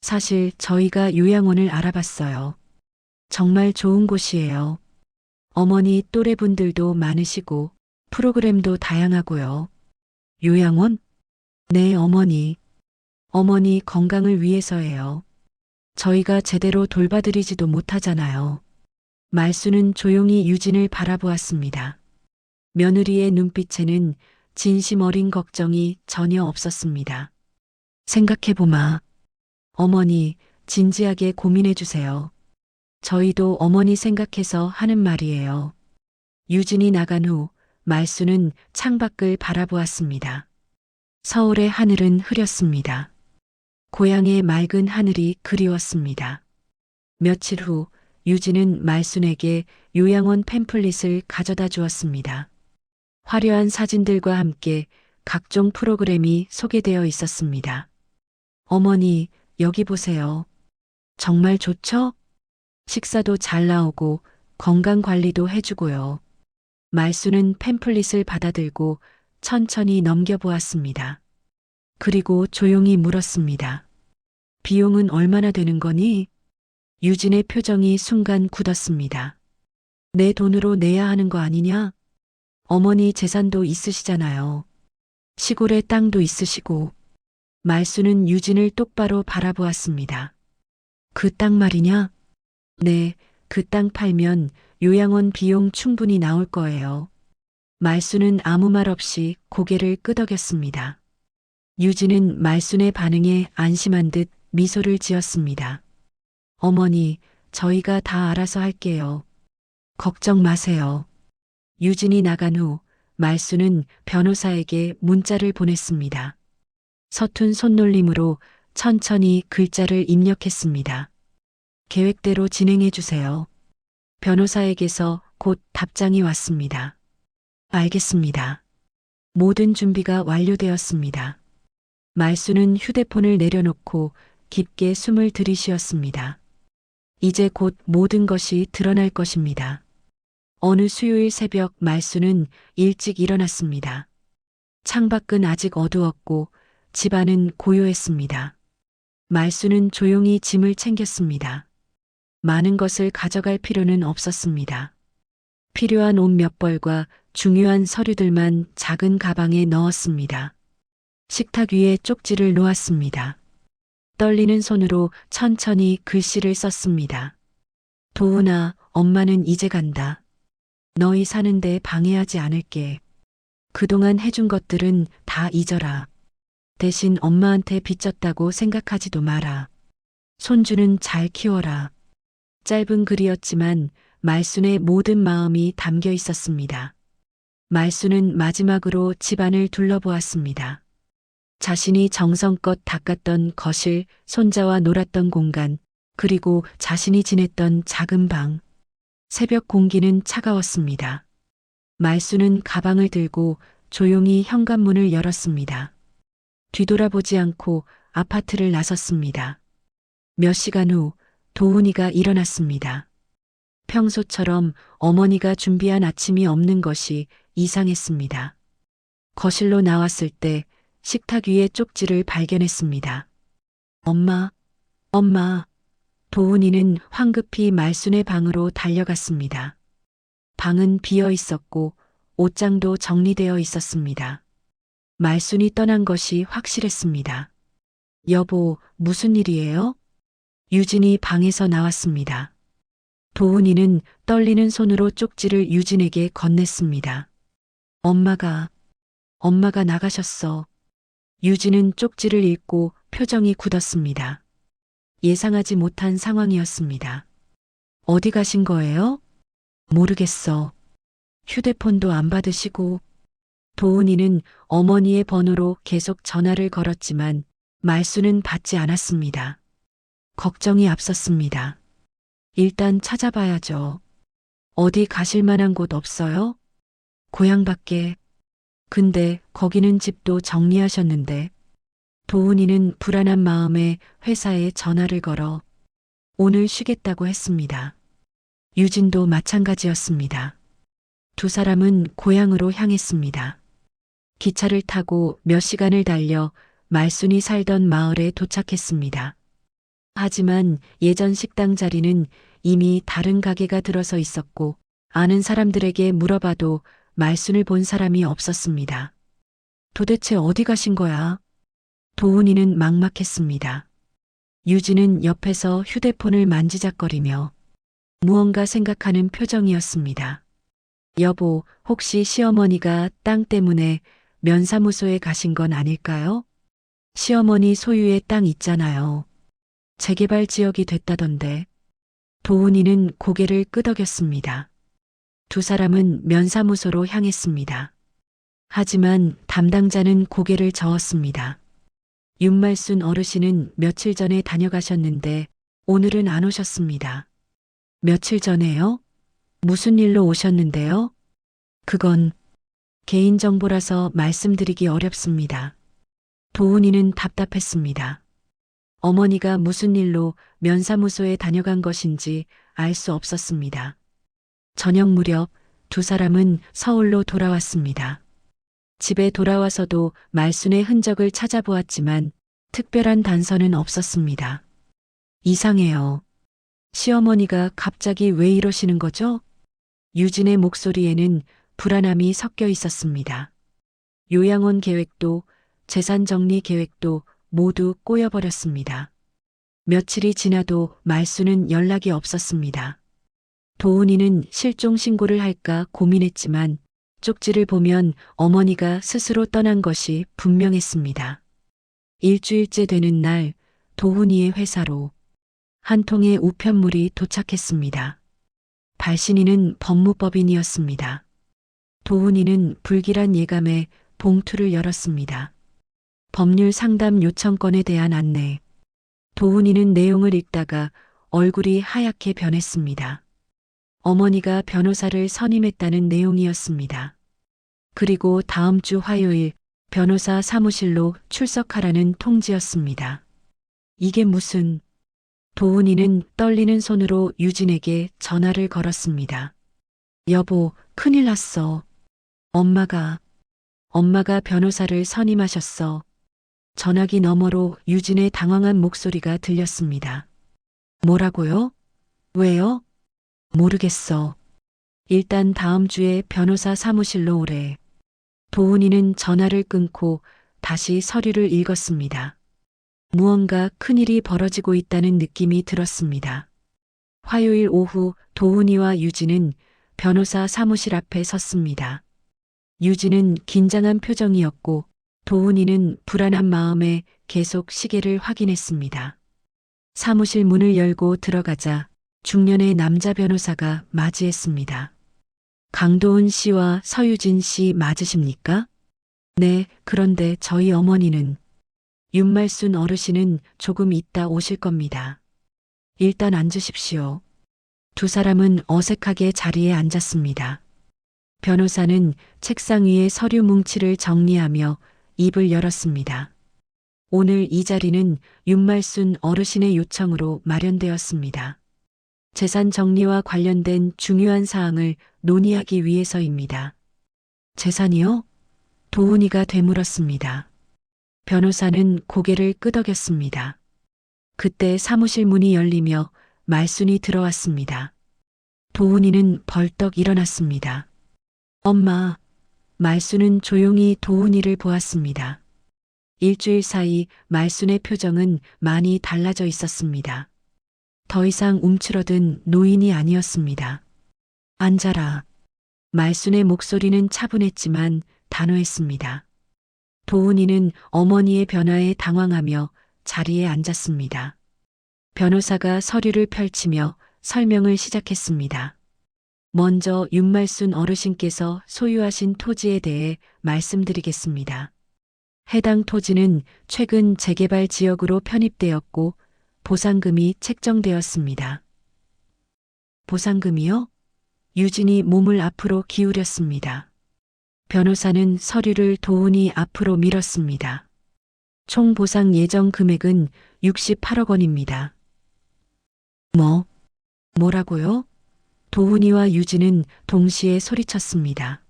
사실 저희가 요양원을 알아봤어요. 정말 좋은 곳이에요. 어머니 또래분들도 많으시고 프로그램도 다양하고요. 요양원? 네, 어머니. 어머니 건강을 위해서예요. 저희가 제대로 돌봐드리지도 못하잖아요. 말수는 조용히 유진을 바라보았습니다. 며느리의 눈빛에는 진심 어린 걱정이 전혀 없었습니다. 생각해보마. 어머니, 진지하게 고민해주세요. 저희도 어머니 생각해서 하는 말이에요. 유진이 나간 후 말수는 창밖을 바라보았습니다. 서울의 하늘은 흐렸습니다. 고향의 맑은 하늘이 그리웠습니다. 며칠 후 유진은 말순에게 요양원 팸플릿을 가져다 주었습니다. 화려한 사진들과 함께 각종 프로그램이 소개되어 있었습니다. 어머니, 여기 보세요. 정말 좋죠? 식사도 잘 나오고 건강 관리도 해주고요. 말수는 팸플릿을 받아들고 천천히 넘겨보았습니다. 그리고 조용히 물었습니다. 비용은 얼마나 되는 거니? 유진의 표정이 순간 굳었습니다. 내 돈으로 내야 하는 거 아니냐? 어머니 재산도 있으시잖아요. 시골에 땅도 있으시고. 말수는 유진을 똑바로 바라보았습니다. 그 땅 말이냐? 네, 그 땅 팔면 요양원 비용 충분히 나올 거예요. 말수는 아무 말 없이 고개를 끄덕였습니다. 유진은 말순의 반응에 안심한 듯 미소를 지었습니다. 어머니, 저희가 다 알아서 할게요. 걱정 마세요. 유진이 나간 후 말수는 변호사에게 문자를 보냈습니다. 서툰 손놀림으로 천천히 글자를 입력했습니다. 계획대로 진행해 주세요. 변호사에게서 곧 답장이 왔습니다. 알겠습니다. 모든 준비가 완료되었습니다. 말수는 휴대폰을 내려놓고 깊게 숨을 들이쉬었습니다. 이제 곧 모든 것이 드러날 것입니다. 어느 수요일 새벽 말수는 일찍 일어났습니다. 창밖은 아직 어두웠고 집안은 고요했습니다. 말수는 조용히 짐을 챙겼습니다. 많은 것을 가져갈 필요는 없었습니다. 필요한 옷 몇 벌과 중요한 서류들만 작은 가방에 넣었습니다. 식탁 위에 쪽지를 놓았습니다. 떨리는 손으로 천천히 글씨를 썼습니다. 도훈아, 엄마는 이제 간다. 너희 사는데 방해하지 않을게. 그동안 해준 것들은 다 잊어라. 대신 엄마한테 빚졌다고 생각하지도 마라. 손주는 잘 키워라. 짧은 글이었지만 말순의 모든 마음이 담겨 있었습니다. 말순은 마지막으로 집안을 둘러보았습니다. 자신이 정성껏 닦았던 거실, 손자와 놀았던 공간, 그리고 자신이 지냈던 작은 방. 새벽 공기는 차가웠습니다. 말순은 가방을 들고 조용히 현관문을 열었습니다. 뒤돌아보지 않고 아파트를 나섰습니다. 몇 시간 후 도훈이가 일어났습니다. 평소처럼 어머니가 준비한 아침이 없는 것이 이상했습니다. 거실로 나왔을 때 식탁 위에 쪽지를 발견했습니다. 엄마, 엄마. 도훈이는 황급히 말순의 방으로 달려갔습니다. 방은 비어 있었고 옷장도 정리되어 있었습니다. 말순이 떠난 것이 확실했습니다. 여보, 무슨 일이에요? 유진이 방에서 나왔습니다. 도훈이는 떨리는 손으로 쪽지를 유진에게 건넸습니다. 엄마가 나가셨어. 유진은 쪽지를 읽고 표정이 굳었습니다. 예상하지 못한 상황이었습니다. 어디 가신 거예요? 모르겠어. 휴대폰도 안 받으시고. 도훈이는 어머니의 번호로 계속 전화를 걸었지만 말수는 받지 않았습니다. 걱정이 앞섰습니다. 일단 찾아봐야죠. 어디 가실 만한 곳 없어요? 고향밖에. 근데 거기는 집도 정리하셨는데. 도훈이는 불안한 마음에 회사에 전화를 걸어 오늘 쉬겠다고 했습니다. 유진도 마찬가지였습니다. 두 사람은 고향으로 향했습니다. 기차를 타고 몇 시간을 달려 말순이 살던 마을에 도착했습니다. 하지만 예전 식당 자리는 이미 다른 가게가 들어서 있었고 아는 사람들에게 물어봐도 말순을 본 사람이 없었습니다. 도대체 어디 가신 거야? 도훈이는 막막했습니다. 유진은 옆에서 휴대폰을 만지작거리며 무언가 생각하는 표정이었습니다. 여보, 혹시 시어머니가 땅 때문에 면사무소에 가신 건 아닐까요? 시어머니 소유의 땅 있잖아요. 재개발 지역이 됐다던데. 도훈이는 고개를 끄덕였습니다. 두 사람은 면사무소로 향했습니다. 하지만 담당자는 고개를 저었습니다. 윤말순 어르신은 며칠 전에 다녀가셨는데 오늘은 안 오셨습니다. 며칠 전에요? 무슨 일로 오셨는데요? 그건 개인정보라서 말씀드리기 어렵습니다. 도훈이는 답답했습니다. 어머니가 무슨 일로 면사무소에 다녀간 것인지 알 수 없었습니다. 저녁 무렵 두 사람은 서울로 돌아왔습니다. 집에 돌아와서도 말순의 흔적을 찾아보았지만 특별한 단서는 없었습니다. 이상해요. 시어머니가 갑자기 왜 이러시는 거죠? 유진의 목소리에는 불안함이 섞여 있었습니다. 요양원 계획도 재산 정리 계획도 모두 꼬여버렸습니다. 며칠이 지나도 말순은 연락이 없었습니다. 도훈이는 실종 신고를 할까 고민했지만 쪽지를 보면 어머니가 스스로 떠난 것이 분명했습니다. 일주일째 되는 날 도훈이의 회사로 한 통의 우편물이 도착했습니다. 발신인은 법무법인이었습니다. 도훈이는 불길한 예감에 봉투를 열었습니다. 법률 상담 요청건에 대한 안내. 도훈이는 내용을 읽다가 얼굴이 하얗게 변했습니다. 어머니가 변호사를 선임했다는 내용이었습니다. 그리고 다음 주 화요일 변호사 사무실로 출석하라는 통지였습니다. 이게 무슨... 도훈이는 떨리는 손으로 유진에게 전화를 걸었습니다. 여보, 큰일 났어. 엄마가 변호사를 선임하셨어. 전화기 너머로 유진의 당황한 목소리가 들렸습니다. 뭐라고요? 왜요? 모르겠어. 일단 다음 주에 변호사 사무실로 오래. 도훈이는 전화를 끊고 다시 서류를 읽었습니다. 무언가 큰일이 벌어지고 있다는 느낌이 들었습니다. 화요일 오후 도훈이와 유진은 변호사 사무실 앞에 섰습니다. 유진은 긴장한 표정이었고 도훈이는 불안한 마음에 계속 시계를 확인했습니다. 사무실 문을 열고 들어가자 중년의 남자 변호사가 맞이했습니다. 강도훈 씨와 서유진 씨 맞으십니까? 네, 그런데 저희 어머니는 윤말순 어르신은 조금 있다 오실 겁니다. 일단 앉으십시오. 두 사람은 어색하게 자리에 앉았습니다. 변호사는 책상 위에 서류 뭉치를 정리하며 입을 열었습니다. 오늘 이 자리는 윤말순 어르신의 요청으로 마련되었습니다. 재산 정리와 관련된 중요한 사항을 논의하기 위해서입니다. 재산이요? 도훈이가 되물었습니다. 변호사는 고개를 끄덕였습니다. 그때 사무실 문이 열리며 말순이 들어왔습니다. 도훈이는 벌떡 일어났습니다. 엄마, 말순은 조용히 도훈이를 보았습니다. 일주일 사이 말순의 표정은 많이 달라져 있었습니다. 더 이상 움츠러든 노인이 아니었습니다. 앉아라. 말순의 목소리는 차분했지만 단호했습니다. 도훈이는 어머니의 변화에 당황하며 자리에 앉았습니다. 변호사가 서류를 펼치며 설명을 시작했습니다. 먼저 윤말순 어르신께서 소유하신 토지에 대해 말씀드리겠습니다. 해당 토지는 최근 재개발 지역으로 편입되었고 보상금이 책정되었습니다. 보상금이요? 유진이 몸을 앞으로 기울였습니다. 변호사는 서류를 도훈이 앞으로 밀었습니다. 총 보상 예정 금액은 68억 원입니다. 뭐라고요? 도훈이와 유진은 동시에 소리쳤습니다.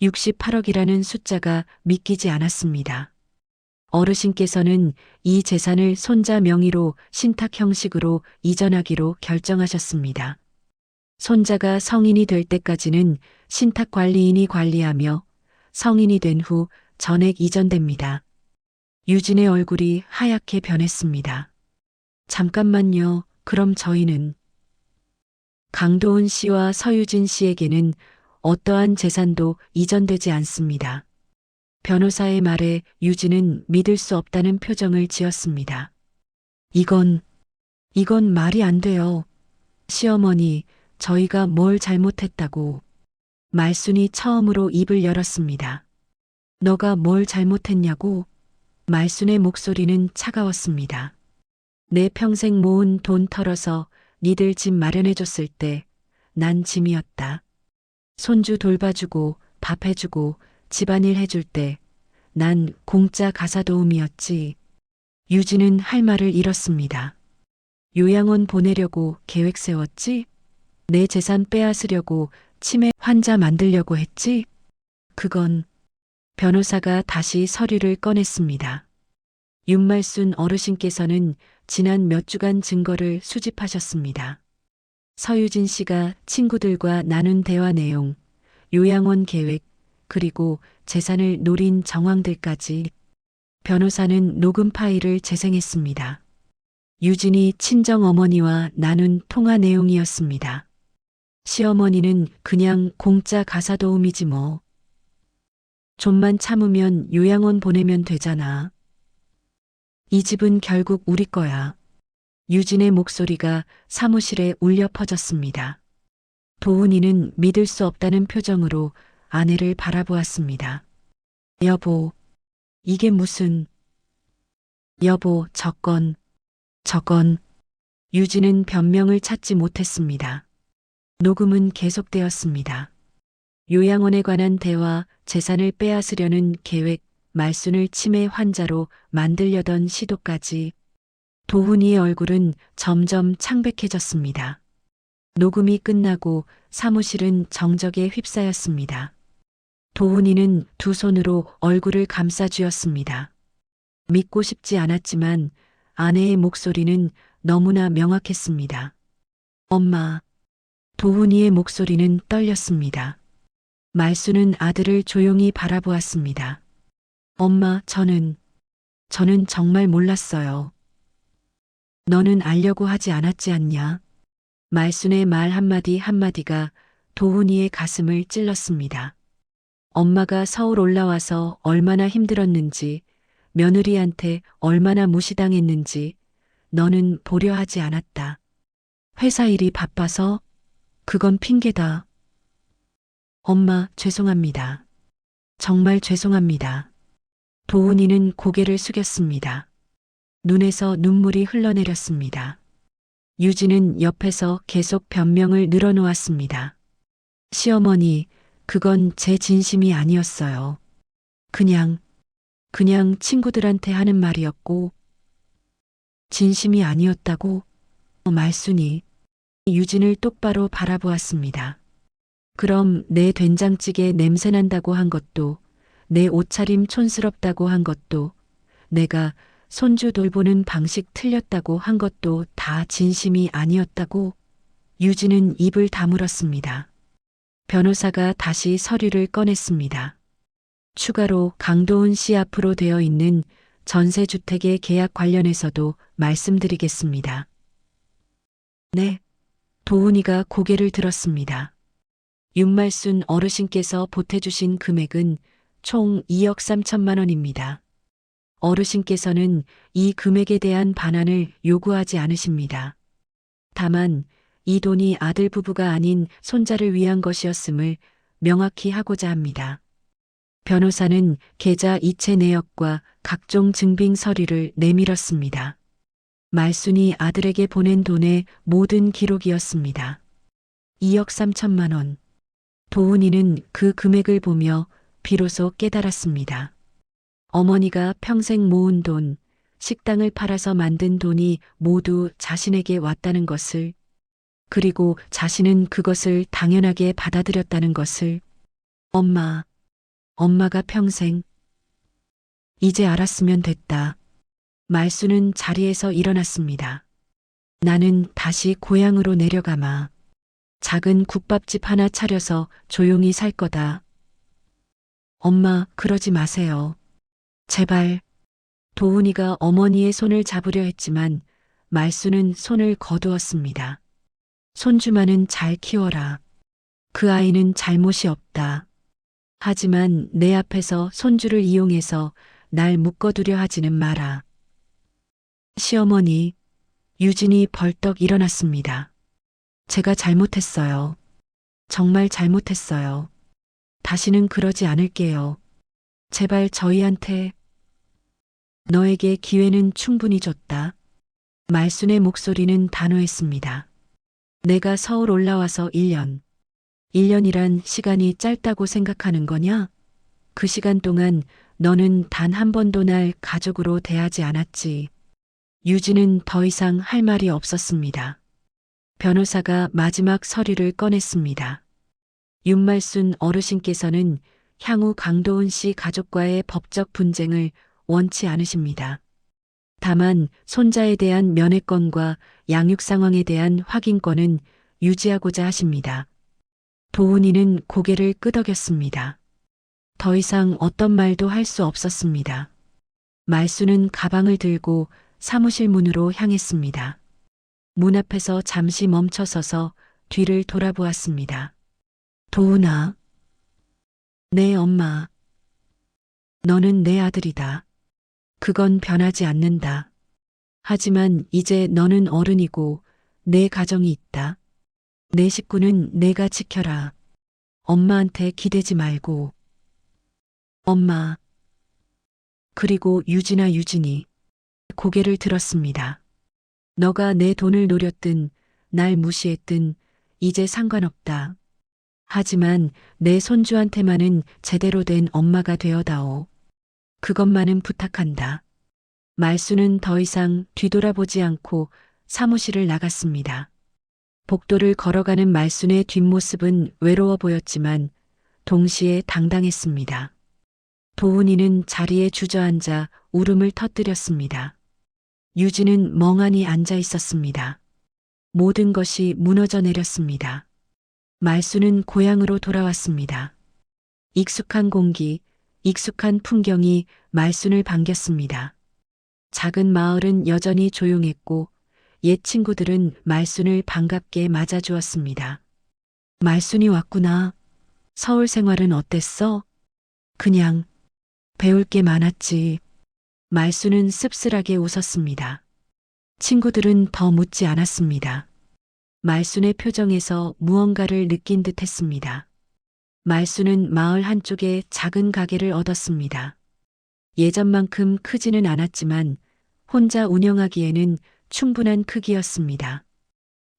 68억이라는 숫자가 믿기지 않았습니다. 어르신께서는 이 재산을 손자 명의로 신탁 형식으로 이전하기로 결정하셨습니다. 손자가 성인이 될 때까지는 신탁 관리인이 관리하며 성인이 된 후 전액 이전됩니다. 유진의 얼굴이 하얗게 변했습니다. 잠깐만요. 그럼 저희는 강도훈 씨와 서유진 씨에게는 어떠한 재산도 이전되지 않습니다. 변호사의 말에 유진은 믿을 수 없다는 표정을 지었습니다. 이건 말이 안 돼요. 시어머니, 저희가 뭘 잘못했다고. 말순이 처음으로 입을 열었습니다. 너가 뭘 잘못했냐고? 말순의 목소리는 차가웠습니다. 내 평생 모은 돈 털어서 니들 집 마련해줬을 때 난 짐이었다. 손주 돌봐주고 밥 해주고 집안일 해줄 때 난 공짜 가사도우미였지. 유진은 할 말을 잃었습니다. 요양원 보내려고 계획 세웠지? 내 재산 빼앗으려고 치매 환자 만들려고 했지? 그건 변호사가 다시 서류를 꺼냈습니다. 윤말순 어르신께서는 지난 몇 주간 증거를 수집하셨습니다. 서유진 씨가 친구들과 나눈 대화 내용, 요양원 계획, 그리고 재산을 노린 정황들까지. 변호사는 녹음 파일을 재생했습니다. 유진이 친정 어머니와 나눈 통화 내용이었습니다. 시어머니는 그냥 공짜 가사도우미지 뭐. 좀만 참으면 요양원 보내면 되잖아. 이 집은 결국 우리 거야. 유진의 목소리가 사무실에 울려 퍼졌습니다. 도훈이는 믿을 수 없다는 표정으로 아내를 바라보았습니다. 여보, 이게 무슨... 여보, 저건... 유진은 변명을 찾지 못했습니다. 녹음은 계속되었습니다. 요양원에 관한 대화, 재산을 빼앗으려는 계획, 말순을 치매 환자로 만들려던 시도까지. 도훈이의 얼굴은 점점 창백해졌습니다. 녹음이 끝나고 사무실은 정적에 휩싸였습니다. 도훈이는 두 손으로 얼굴을 감싸쥐었습니다. 믿고 싶지 않았지만 아내의 목소리는 너무나 명확했습니다. 엄마, 도훈이의 목소리는 떨렸습니다. 말수는 아들을 조용히 바라보았습니다. 엄마, 저는 정말 몰랐어요. 너는 알려고 하지 않았지 않냐? 말순의 말 한마디 한마디가 도훈이의 가슴을 찔렀습니다. 엄마가 서울 올라와서 얼마나 힘들었는지, 며느리한테 얼마나 무시당했는지 너는 보려 하지 않았다. 회사 일이 바빠서 그건 핑계다. 엄마, 죄송합니다. 정말 죄송합니다. 도훈이는 고개를 숙였습니다. 눈에서 눈물이 흘러내렸습니다. 유진은 옆에서 계속 변명을 늘어놓았습니다. 시어머니, 그건 제 진심이 아니었어요. 그냥 친구들한테 하는 말이었고, 진심이 아니었다고. 말순이 유진을 똑바로 바라보았습니다. 그럼 내 된장찌개 냄새난다고 한 것도, 내 옷차림 촌스럽다고 한 것도, 내가 손주 돌보는 방식 틀렸다고 한 것도 다 진심이 아니었다고. 유진은 입을 다물었습니다. 변호사가 다시 서류를 꺼냈습니다. 추가로 강도훈 씨 앞으로 되어 있는 전세주택의 계약 관련해서도 말씀드리겠습니다. 네. 도훈이가 고개를 들었습니다. 윤말순 어르신께서 보태주신 금액은 총 2억 3천만 원입니다. 어르신께서는 이 금액에 대한 반환을 요구하지 않으십니다. 다만 이 돈이 아들 부부가 아닌 손자를 위한 것이었음을 명확히 하고자 합니다. 변호사는 계좌 이체 내역과 각종 증빙 서류를 내밀었습니다. 말순이 아들에게 보낸 돈의 모든 기록이었습니다. 2억 3천만 원. 도훈이는 그 금액을 보며 비로소 깨달았습니다. 어머니가 평생 모은 돈, 식당을 팔아서 만든 돈이 모두 자신에게 왔다는 것을, 그리고 자신은 그것을 당연하게 받아들였다는 것을. 엄마가 평생. 이제 알았으면 됐다. 말수는 자리에서 일어났습니다. 나는 다시 고향으로 내려가마. 작은 국밥집 하나 차려서 조용히 살 거다. 엄마, 그러지 마세요. 제발. 도훈이가 어머니의 손을 잡으려 했지만 말수는 손을 거두었습니다. 손주만은 잘 키워라. 그 아이는 잘못이 없다. 하지만 내 앞에서 손주를 이용해서 날 묶어두려 하지는 마라. 시어머니, 유진이 벌떡 일어났습니다. 제가 잘못했어요. 정말 잘못했어요. 다시는 그러지 않을게요. 제발 저희한테. 너에게 기회는 충분히 줬다. 말순의 목소리는 단호했습니다. 내가 서울 올라와서 1년. 1년이란 시간이 짧다고 생각하는 거냐? 그 시간 동안 너는 단 한 번도 날 가족으로 대하지 않았지. 유진은 더 이상 할 말이 없었습니다. 변호사가 마지막 서류를 꺼냈습니다. 윤말순 어르신께서는 향후 강도훈 씨 가족과의 법적 분쟁을 원치 않으십니다. 다만 손자에 대한 면회권과 양육 상황에 대한 확인권은 유지하고자 하십니다. 도훈이는 고개를 끄덕였습니다. 더 이상 어떤 말도 할 수 없었습니다. 말수는 가방을 들고 사무실 문으로 향했습니다. 문 앞에서 잠시 멈춰서서 뒤를 돌아보았습니다. 도훈아. 네, 엄마. 너는 내 아들이다. 그건 변하지 않는다. 하지만 이제 너는 어른이고 내 가정이 있다. 내 식구는 내가 지켜라. 엄마한테 기대지 말고. 엄마. 그리고 유진이 고개를 들었습니다. 너가 내 돈을 노렸든 날 무시했든 이제 상관없다. 하지만 내 손주한테만은 제대로 된 엄마가 되어다오. 그것만은 부탁한다. 말수는 더 이상 뒤돌아보지 않고 사무실을 나갔습니다. 복도를 걸어가는 말순의 뒷모습은 외로워 보였지만 동시에 당당했습니다. 도훈이는 자리에 주저앉아 울음을 터뜨렸습니다. 유진은 멍하니 앉아 있었습니다. 모든 것이 무너져 내렸습니다. 말수는 고향으로 돌아왔습니다. 익숙한 공기, 익숙한 풍경이 말순을 반겼습니다. 작은 마을은 여전히 조용했고 옛 친구들은 말순을 반갑게 맞아주었습니다. 말순이 왔구나. 서울 생활은 어땠어? 그냥 배울 게 많았지. 말순은 씁쓸하게 웃었습니다. 친구들은 더 묻지 않았습니다. 말순의 표정에서 무언가를 느낀 듯 했습니다. 말순은 마을 한쪽에 작은 가게를 얻었습니다. 예전만큼 크지는 않았지만 혼자 운영하기에는 충분한 크기였습니다.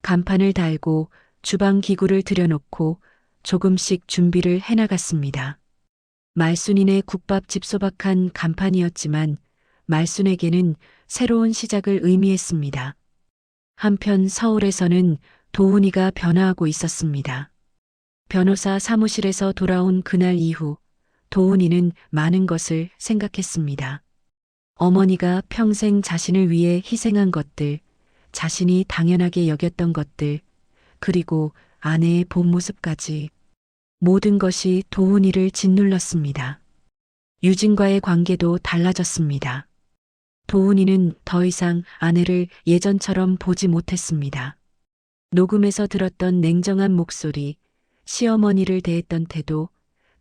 간판을 달고 주방 기구를 들여놓고 조금씩 준비를 해나갔습니다. 말순이네 국밥집 소박한 간판이었지만 말순에게는 새로운 시작을 의미했습니다. 한편 서울에서는 도훈이가 변화하고 있었습니다. 변호사 사무실에서 돌아온 그날 이후 도훈이는 많은 것을 생각했습니다. 어머니가 평생 자신을 위해 희생한 것들, 자신이 당연하게 여겼던 것들, 그리고 아내의 본 모습까지 모든 것이 도훈이를 짓눌렀습니다. 유진과의 관계도 달라졌습니다. 도훈이는 더 이상 아내를 예전처럼 보지 못했습니다. 녹음에서 들었던 냉정한 목소리, 시어머니를 대했던 태도,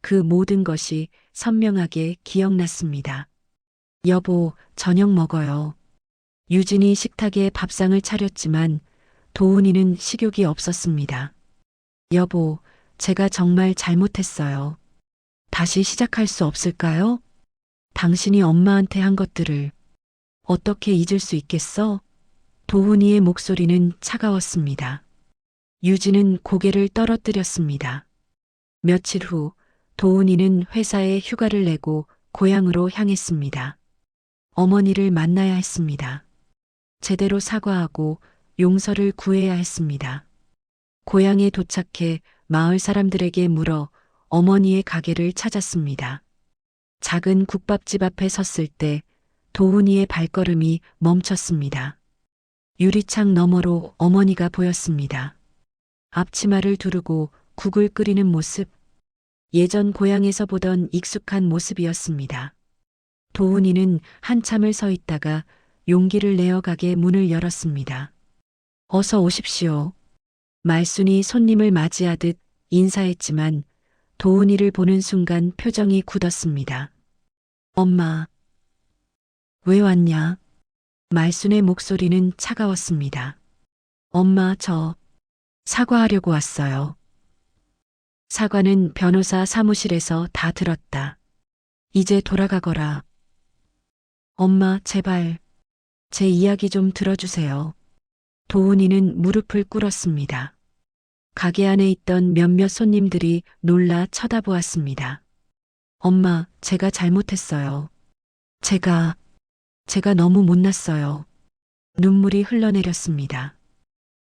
그 모든 것이 선명하게 기억났습니다. 여보, 저녁 먹어요. 유진이 식탁에 밥상을 차렸지만 도훈이는 식욕이 없었습니다. 여보, 제가 정말 잘못했어요. 다시 시작할 수 없을까요? 당신이 엄마한테 한 것들을 어떻게 잊을 수 있겠어? 도훈이의 목소리는 차가웠습니다. 유진은 고개를 떨어뜨렸습니다. 며칠 후 도훈이는 회사에 휴가를 내고 고향으로 향했습니다. 어머니를 만나야 했습니다. 제대로 사과하고 용서를 구해야 했습니다. 고향에 도착해 마을 사람들에게 물어 어머니의 가게를 찾았습니다. 작은 국밥집 앞에 섰을 때 도훈이의 발걸음이 멈췄습니다. 유리창 너머로 어머니가 보였습니다. 앞치마를 두르고 국을 끓이는 모습, 예전 고향에서 보던 익숙한 모습이었습니다. 도훈이는 한참을 서 있다가 용기를 내어 가게 문을 열었습니다. 어서 오십시오. 말순이 손님을 맞이하듯 인사했지만 도훈이를 보는 순간 표정이 굳었습니다. 엄마, 왜 왔냐? 말순의 목소리는 차가웠습니다. 엄마, 저 사과하려고 왔어요. 사과는 변호사 사무실에서 다 들었다. 이제 돌아가거라. 엄마, 제발 제 이야기 좀 들어주세요. 도훈이는 무릎을 꿇었습니다. 가게 안에 있던 몇몇 손님들이 놀라 쳐다보았습니다. 엄마, 제가 잘못했어요. 제가 너무 못났어요. 눈물이 흘러내렸습니다.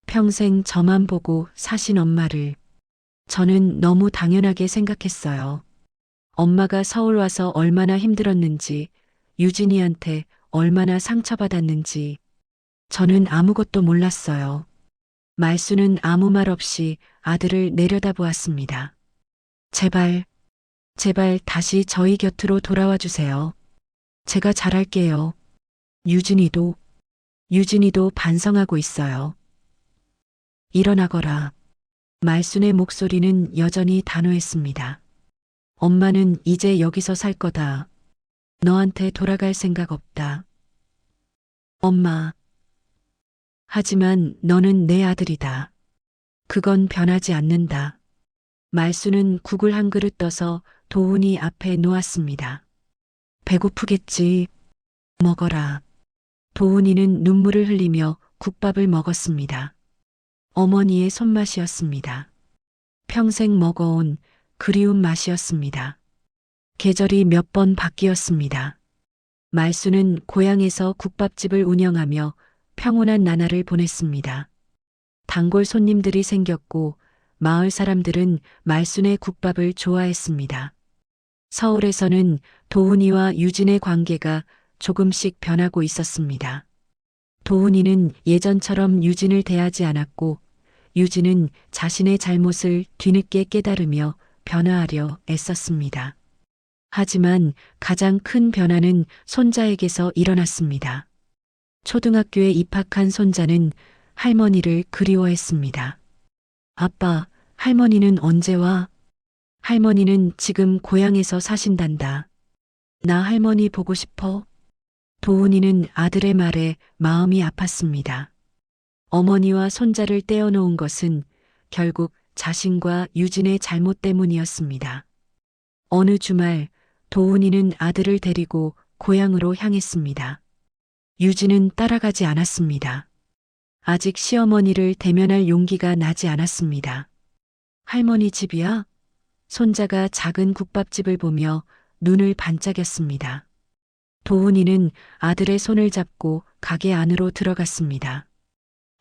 평생 저만 보고 사신 엄마를 저는 너무 당연하게 생각했어요. 엄마가 서울 와서 얼마나 힘들었는지, 유진이한테 얼마나 상처받았는지 저는 아무것도 몰랐어요. 말수는 아무 말 없이 아들을 내려다보았습니다. 제발 다시 저희 곁으로 돌아와 주세요. 제가 잘할게요. 유진이도 반성하고 있어요. 일어나거라. 말순의 목소리는 여전히 단호했습니다. 엄마는 이제 여기서 살 거다. 너한테 돌아갈 생각 없다. 엄마. 하지만 너는 내 아들이다. 그건 변하지 않는다. 말수는 국을 한 그릇 떠서 도훈이 앞에 놓았습니다. 배고프겠지. 먹어라. 도훈이는 눈물을 흘리며 국밥을 먹었습니다. 어머니의 손맛이었습니다. 평생 먹어온 그리운 맛이었습니다. 계절이 몇 번 바뀌었습니다. 말수는 고향에서 국밥집을 운영하며 평온한 나날을 보냈습니다. 단골 손님들이 생겼고 마을 사람들은 말순의 국밥을 좋아했습니다. 서울에서는 도훈이와 유진의 관계가 조금씩 변하고 있었습니다. 도훈이는 예전처럼 유진을 대하지 않았고 유진은 자신의 잘못을 뒤늦게 깨달으며 변화하려 애썼습니다. 하지만 가장 큰 변화는 손자에게서 일어났습니다. 초등학교에 입학한 손자는 할머니를 그리워했습니다. 아빠, 할머니는 언제 와? 할머니는 지금 고향에서 사신단다. 나 할머니 보고 싶어. 도훈이는 아들의 말에 마음이 아팠습니다. 어머니와 손자를 떼어놓은 것은 결국 자신과 유진의 잘못 때문이었습니다. 어느 주말 도훈이는 아들을 데리고 고향으로 향했습니다. 유진은 따라가지 않았습니다. 아직 시어머니를 대면할 용기가 나지 않았습니다. 할머니 집이야? 손자가 작은 국밥집을 보며 눈을 반짝였습니다. 도훈이는 아들의 손을 잡고 가게 안으로 들어갔습니다.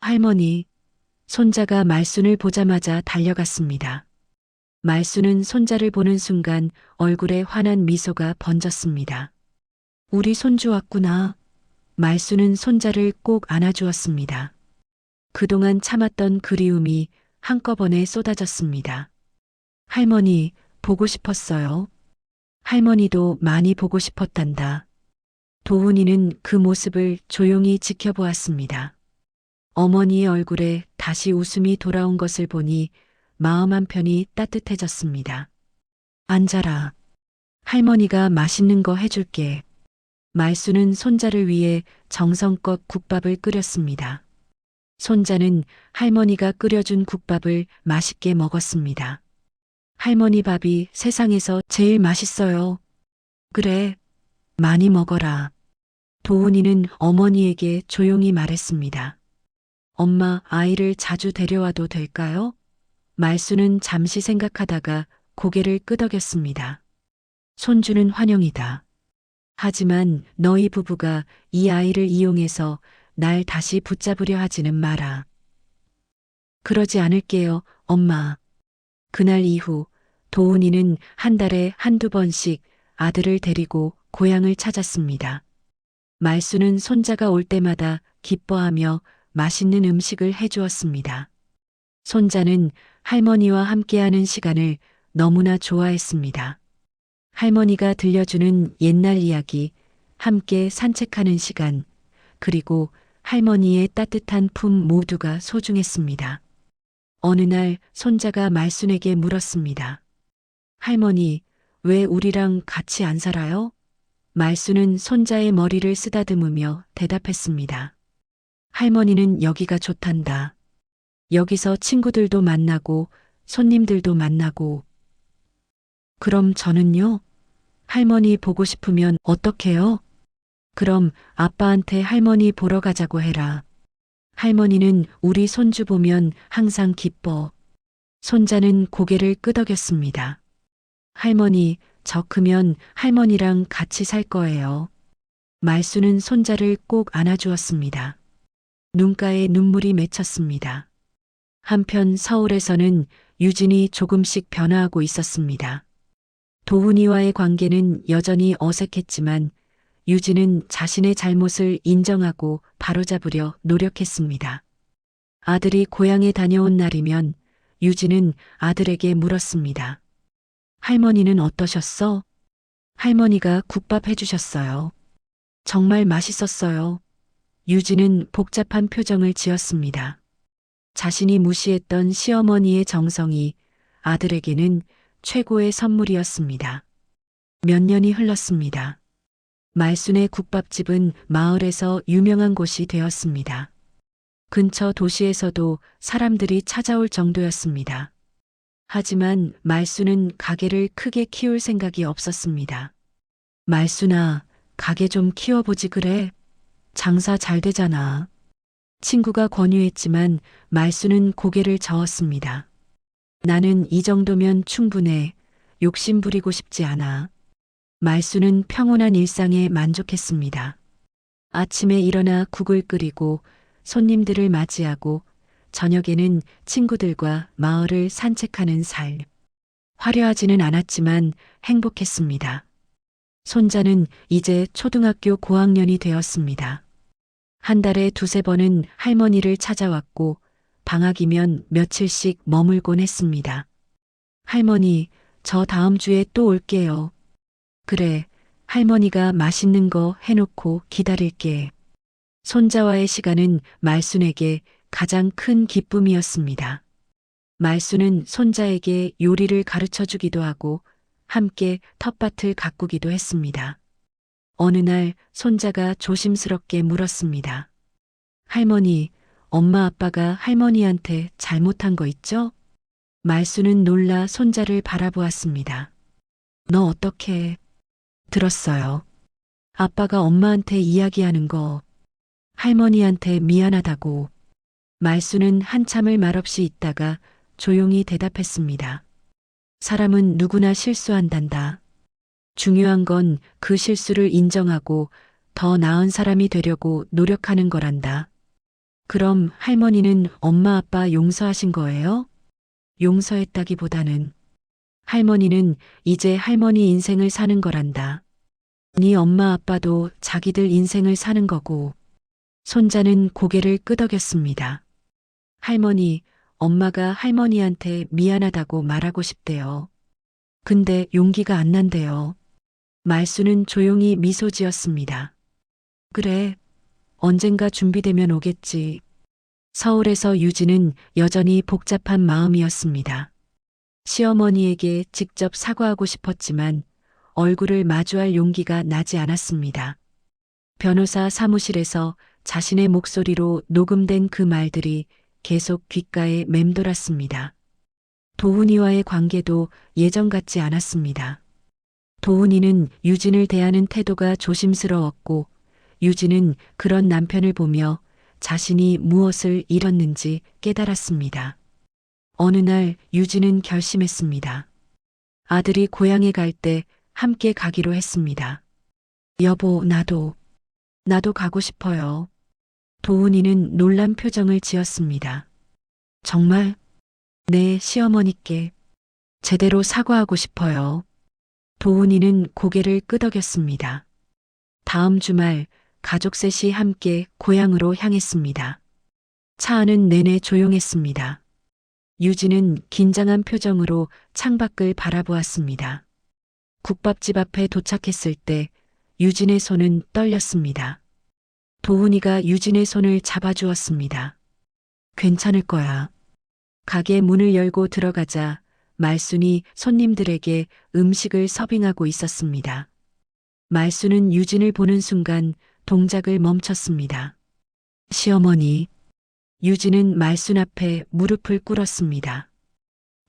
할머니, 손자가 말순을 보자마자 달려갔습니다. 말순은 손자를 보는 순간 얼굴에 환한 미소가 번졌습니다. 우리 손주 왔구나. 말순은 손자를 꼭 안아주었습니다. 그동안 참았던 그리움이 한꺼번에 쏟아졌습니다. 할머니, 보고 싶었어요. 할머니도 많이 보고 싶었단다. 도훈이는 그 모습을 조용히 지켜보았습니다. 어머니의 얼굴에 다시 웃음이 돌아온 것을 보니 마음 한편이 따뜻해졌습니다. 앉아라. 할머니가 맛있는 거 해줄게. 말순은 손자를 위해 정성껏 국밥을 끓였습니다. 손자는 할머니가 끓여준 국밥을 맛있게 먹었습니다. 할머니 밥이 세상에서 제일 맛있어요. 그래, 많이 먹어라. 도훈이는 어머니에게 조용히 말했습니다. 엄마, 아이를 자주 데려와도 될까요? 말순은 잠시 생각하다가 고개를 끄덕였습니다. 손주는 환영이다. 하지만 너희 부부가 이 아이를 이용해서 날 다시 붙잡으려 하지는 마라. 그러지 않을게요, 엄마. 그날 이후 도훈이는 한 달에 한두 번씩 아들을 데리고 고향을 찾았습니다. 말순은 손자가 올 때마다 기뻐하며 맛있는 음식을 해주었습니다. 손자는 할머니와 함께하는 시간을 너무나 좋아했습니다. 할머니가 들려주는 옛날 이야기, 함께 산책하는 시간, 그리고 할머니의 따뜻한 품 모두가 소중했습니다. 어느 날 손자가 말순에게 물었습니다. 할머니, 왜 우리랑 같이 안 살아요? 말순은 손자의 머리를 쓰다듬으며 대답했습니다. 할머니는 여기가 좋단다. 여기서 친구들도 만나고 손님들도 만나고. 그럼 저는요? 할머니 보고 싶으면 어떡해요? 그럼 아빠한테 할머니 보러 가자고 해라. 할머니는 우리 손주 보면 항상 기뻐. 손자는 고개를 끄덕였습니다. 할머니, 저 크면 할머니랑 같이 살 거예요. 말순은 손자를 꼭 안아주었습니다. 눈가에 눈물이 맺혔습니다. 한편 서울에서는 유진이 조금씩 변화하고 있었습니다. 도훈이와의 관계는 여전히 어색했지만 유진은 자신의 잘못을 인정하고 바로잡으려 노력했습니다. 아들이 고향에 다녀온 날이면 유진은 아들에게 물었습니다. 할머니는 어떠셨어? 할머니가 국밥 해주셨어요. 정말 맛있었어요. 유진은 복잡한 표정을 지었습니다. 자신이 무시했던 시어머니의 정성이 아들에게는 최고의 선물이었습니다. 몇 년이 흘렀습니다. 말순의 국밥집은 마을에서 유명한 곳이 되었습니다. 근처 도시에서도 사람들이 찾아올 정도였습니다. 하지만 말순은 가게를 크게 키울 생각이 없었습니다. 말순아, 가게 좀 키워보지 그래? 장사 잘 되잖아. 친구가 권유했지만 말순은 고개를 저었습니다. 나는 이 정도면 충분해. 욕심 부리고 싶지 않아. 말순은 평온한 일상에 만족했습니다. 아침에 일어나 국을 끓이고 손님들을 맞이하고 저녁에는 친구들과 마을을 산책하는 삶. 화려하지는 않았지만 행복했습니다. 손자는 이제 초등학교 고학년이 되었습니다. 한 달에 두세 번은 할머니를 찾아왔고 방학이면 며칠씩 머물곤 했습니다. 할머니, 저 다음 주에 또 올게요. 그래, 할머니가 맛있는 거 해놓고 기다릴게. 손자와의 시간은 말순에게 가장 큰 기쁨이었습니다. 말순은 손자에게 요리를 가르쳐 주기도 하고 함께 텃밭을 가꾸기도 했습니다. 어느 날 손자가 조심스럽게 물었습니다. 할머니, 엄마 아빠가 할머니한테 잘못한 거 있죠? 말순은 놀라 손자를 바라보았습니다. 너 어떻게 들었어요? 아빠가 엄마한테 이야기하는 거 할머니한테 미안하다고. 말순은 한참을 말없이 있다가 조용히 대답했습니다. 사람은 누구나 실수한단다. 중요한 건 그 실수를 인정하고 더 나은 사람이 되려고 노력하는 거란다. 그럼 할머니는 엄마 아빠 용서하신 거예요? 용서했다기보다는 할머니는 이제 할머니 인생을 사는 거란다. 네 엄마 아빠도 자기들 인생을 사는 거고. 손자는 고개를 끄덕였습니다. 할머니, 엄마가 할머니한테 미안하다고 말하고 싶대요. 근데 용기가 안 난대요. 말순은 조용히 미소 지었습니다. 그래, 언젠가 준비되면 오겠지. 서울에서 유진은 여전히 복잡한 마음이었습니다. 시어머니에게 직접 사과하고 싶었지만 얼굴을 마주할 용기가 나지 않았습니다. 변호사 사무실에서 자신의 목소리로 녹음된 그 말들이 계속 귓가에 맴돌았습니다. 도훈이와의 관계도 예전 같지 않았습니다. 도훈이는 유진을 대하는 태도가 조심스러웠고 유진은 그런 남편을 보며 자신이 무엇을 잃었는지 깨달았습니다. 어느 날 유진은 결심했습니다. 아들이 고향에 갈 때 함께 가기로 했습니다. 여보, 나도 가고 싶어요. 도훈이는 놀란 표정을 지었습니다. 정말? 네, 시어머니께 제대로 사과하고 싶어요. 도훈이는 고개를 끄덕였습니다. 다음 주말 가족 셋이 함께 고향으로 향했습니다. 차 안은 내내 조용했습니다. 유진은 긴장한 표정으로 창밖을 바라보았습니다. 국밥집 앞에 도착했을 때 유진의 손은 떨렸습니다. 도훈이가 유진의 손을 잡아주었습니다. 괜찮을 거야. 가게 문을 열고 들어가자 말순이 손님들에게 음식을 서빙하고 있었습니다. 말순은 유진을 보는 순간 동작을 멈췄습니다. 시어머니. 유진은 말순 앞에 무릎을 꿇었습니다.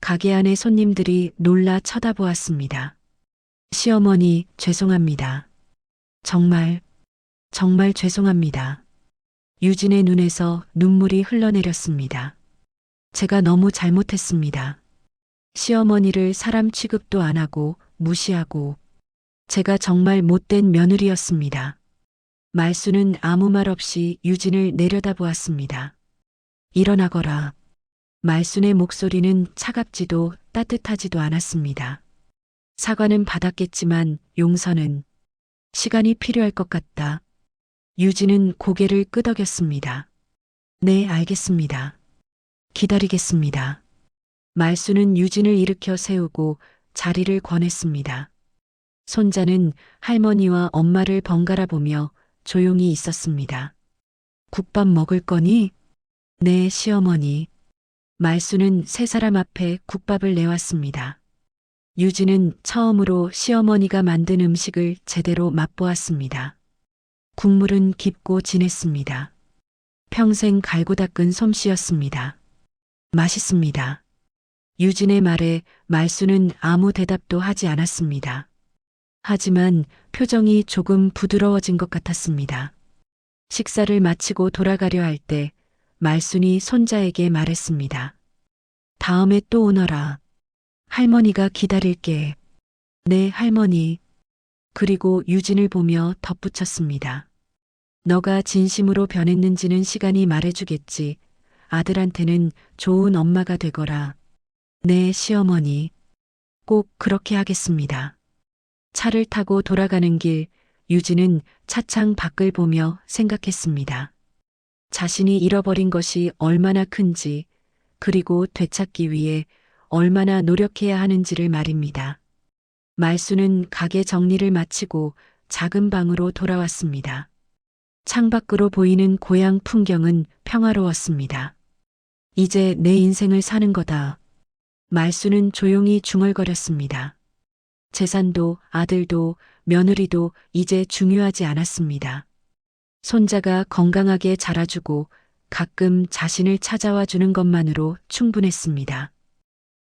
가게 안의 손님들이 놀라 쳐다보았습니다. 시어머니, 죄송합니다. 정말 죄송합니다. 유진의 눈에서 눈물이 흘러내렸습니다. 제가 너무 잘못했습니다. 시어머니를 사람 취급도 안 하고 무시하고 제가 정말 못된 며느리였습니다. 말순은 아무 말 없이 유진을 내려다보았습니다. 일어나거라. 말순의 목소리는 차갑지도 따뜻하지도 않았습니다. 사과는 받았겠지만 용서는 시간이 필요할 것 같다. 유진은 고개를 끄덕였습니다. 네, 알겠습니다. 기다리겠습니다. 말순은 유진을 일으켜 세우고 자리를 권했습니다. 손자는 할머니와 엄마를 번갈아 보며 조용히 있었습니다. 국밥 먹을 거니? 네, 시어머니. 말순은 세 사람 앞에 국밥을 내왔습니다. 유진은 처음으로 시어머니가 만든 음식을 제대로 맛보았습니다. 국물은 깊고 진했습니다. 평생 갈고 닦은 솜씨였습니다. 맛있습니다. 유진의 말에 말순은 아무 대답도 하지 않았습니다. 하지만 표정이 조금 부드러워진 것 같았습니다. 식사를 마치고 돌아가려 할 때 말순이 손자에게 말했습니다. 다음에 또 오너라. 할머니가 기다릴게. 네, 할머니. 그리고 유진을 보며 덧붙였습니다. 너가 진심으로 변했는지는 시간이 말해주겠지. 아들한테는 좋은 엄마가 되거라. 네, 시어머니. 꼭 그렇게 하겠습니다. 차를 타고 돌아가는 길, 유진은 차창 밖을 보며 생각했습니다. 자신이 잃어버린 것이 얼마나 큰지, 그리고 되찾기 위해 얼마나 노력해야 하는지를 말입니다. 말수는 가게 정리를 마치고 작은 방으로 돌아왔습니다. 창밖으로 보이는 고향 풍경은 평화로웠습니다. 이제 내 인생을 사는 거다. 말수는 조용히 중얼거렸습니다. 재산도 아들도 며느리도 이제 중요하지 않았습니다. 손자가 건강하게 자라주고 가끔 자신을 찾아와 주는 것만으로 충분했습니다.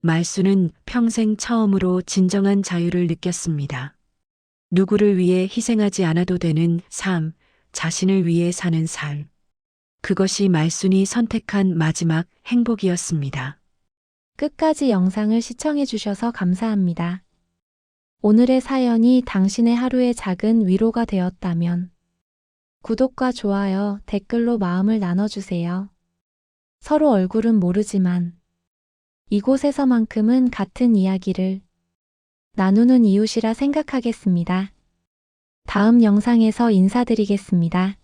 말수는 평생 처음으로 진정한 자유를 느꼈습니다. 누구를 위해 희생하지 않아도 되는 삶, 자신을 위해 사는 삶. 그것이 말순이 선택한 마지막 행복이었습니다. 끝까지 영상을 시청해 주셔서 감사합니다. 오늘의 사연이 당신의 하루의 작은 위로가 되었다면 구독과 좋아요, 댓글로 마음을 나눠주세요. 서로 얼굴은 모르지만 이곳에서만큼은 같은 이야기를 나누는 이웃이라 생각하겠습니다. 다음 영상에서 인사드리겠습니다.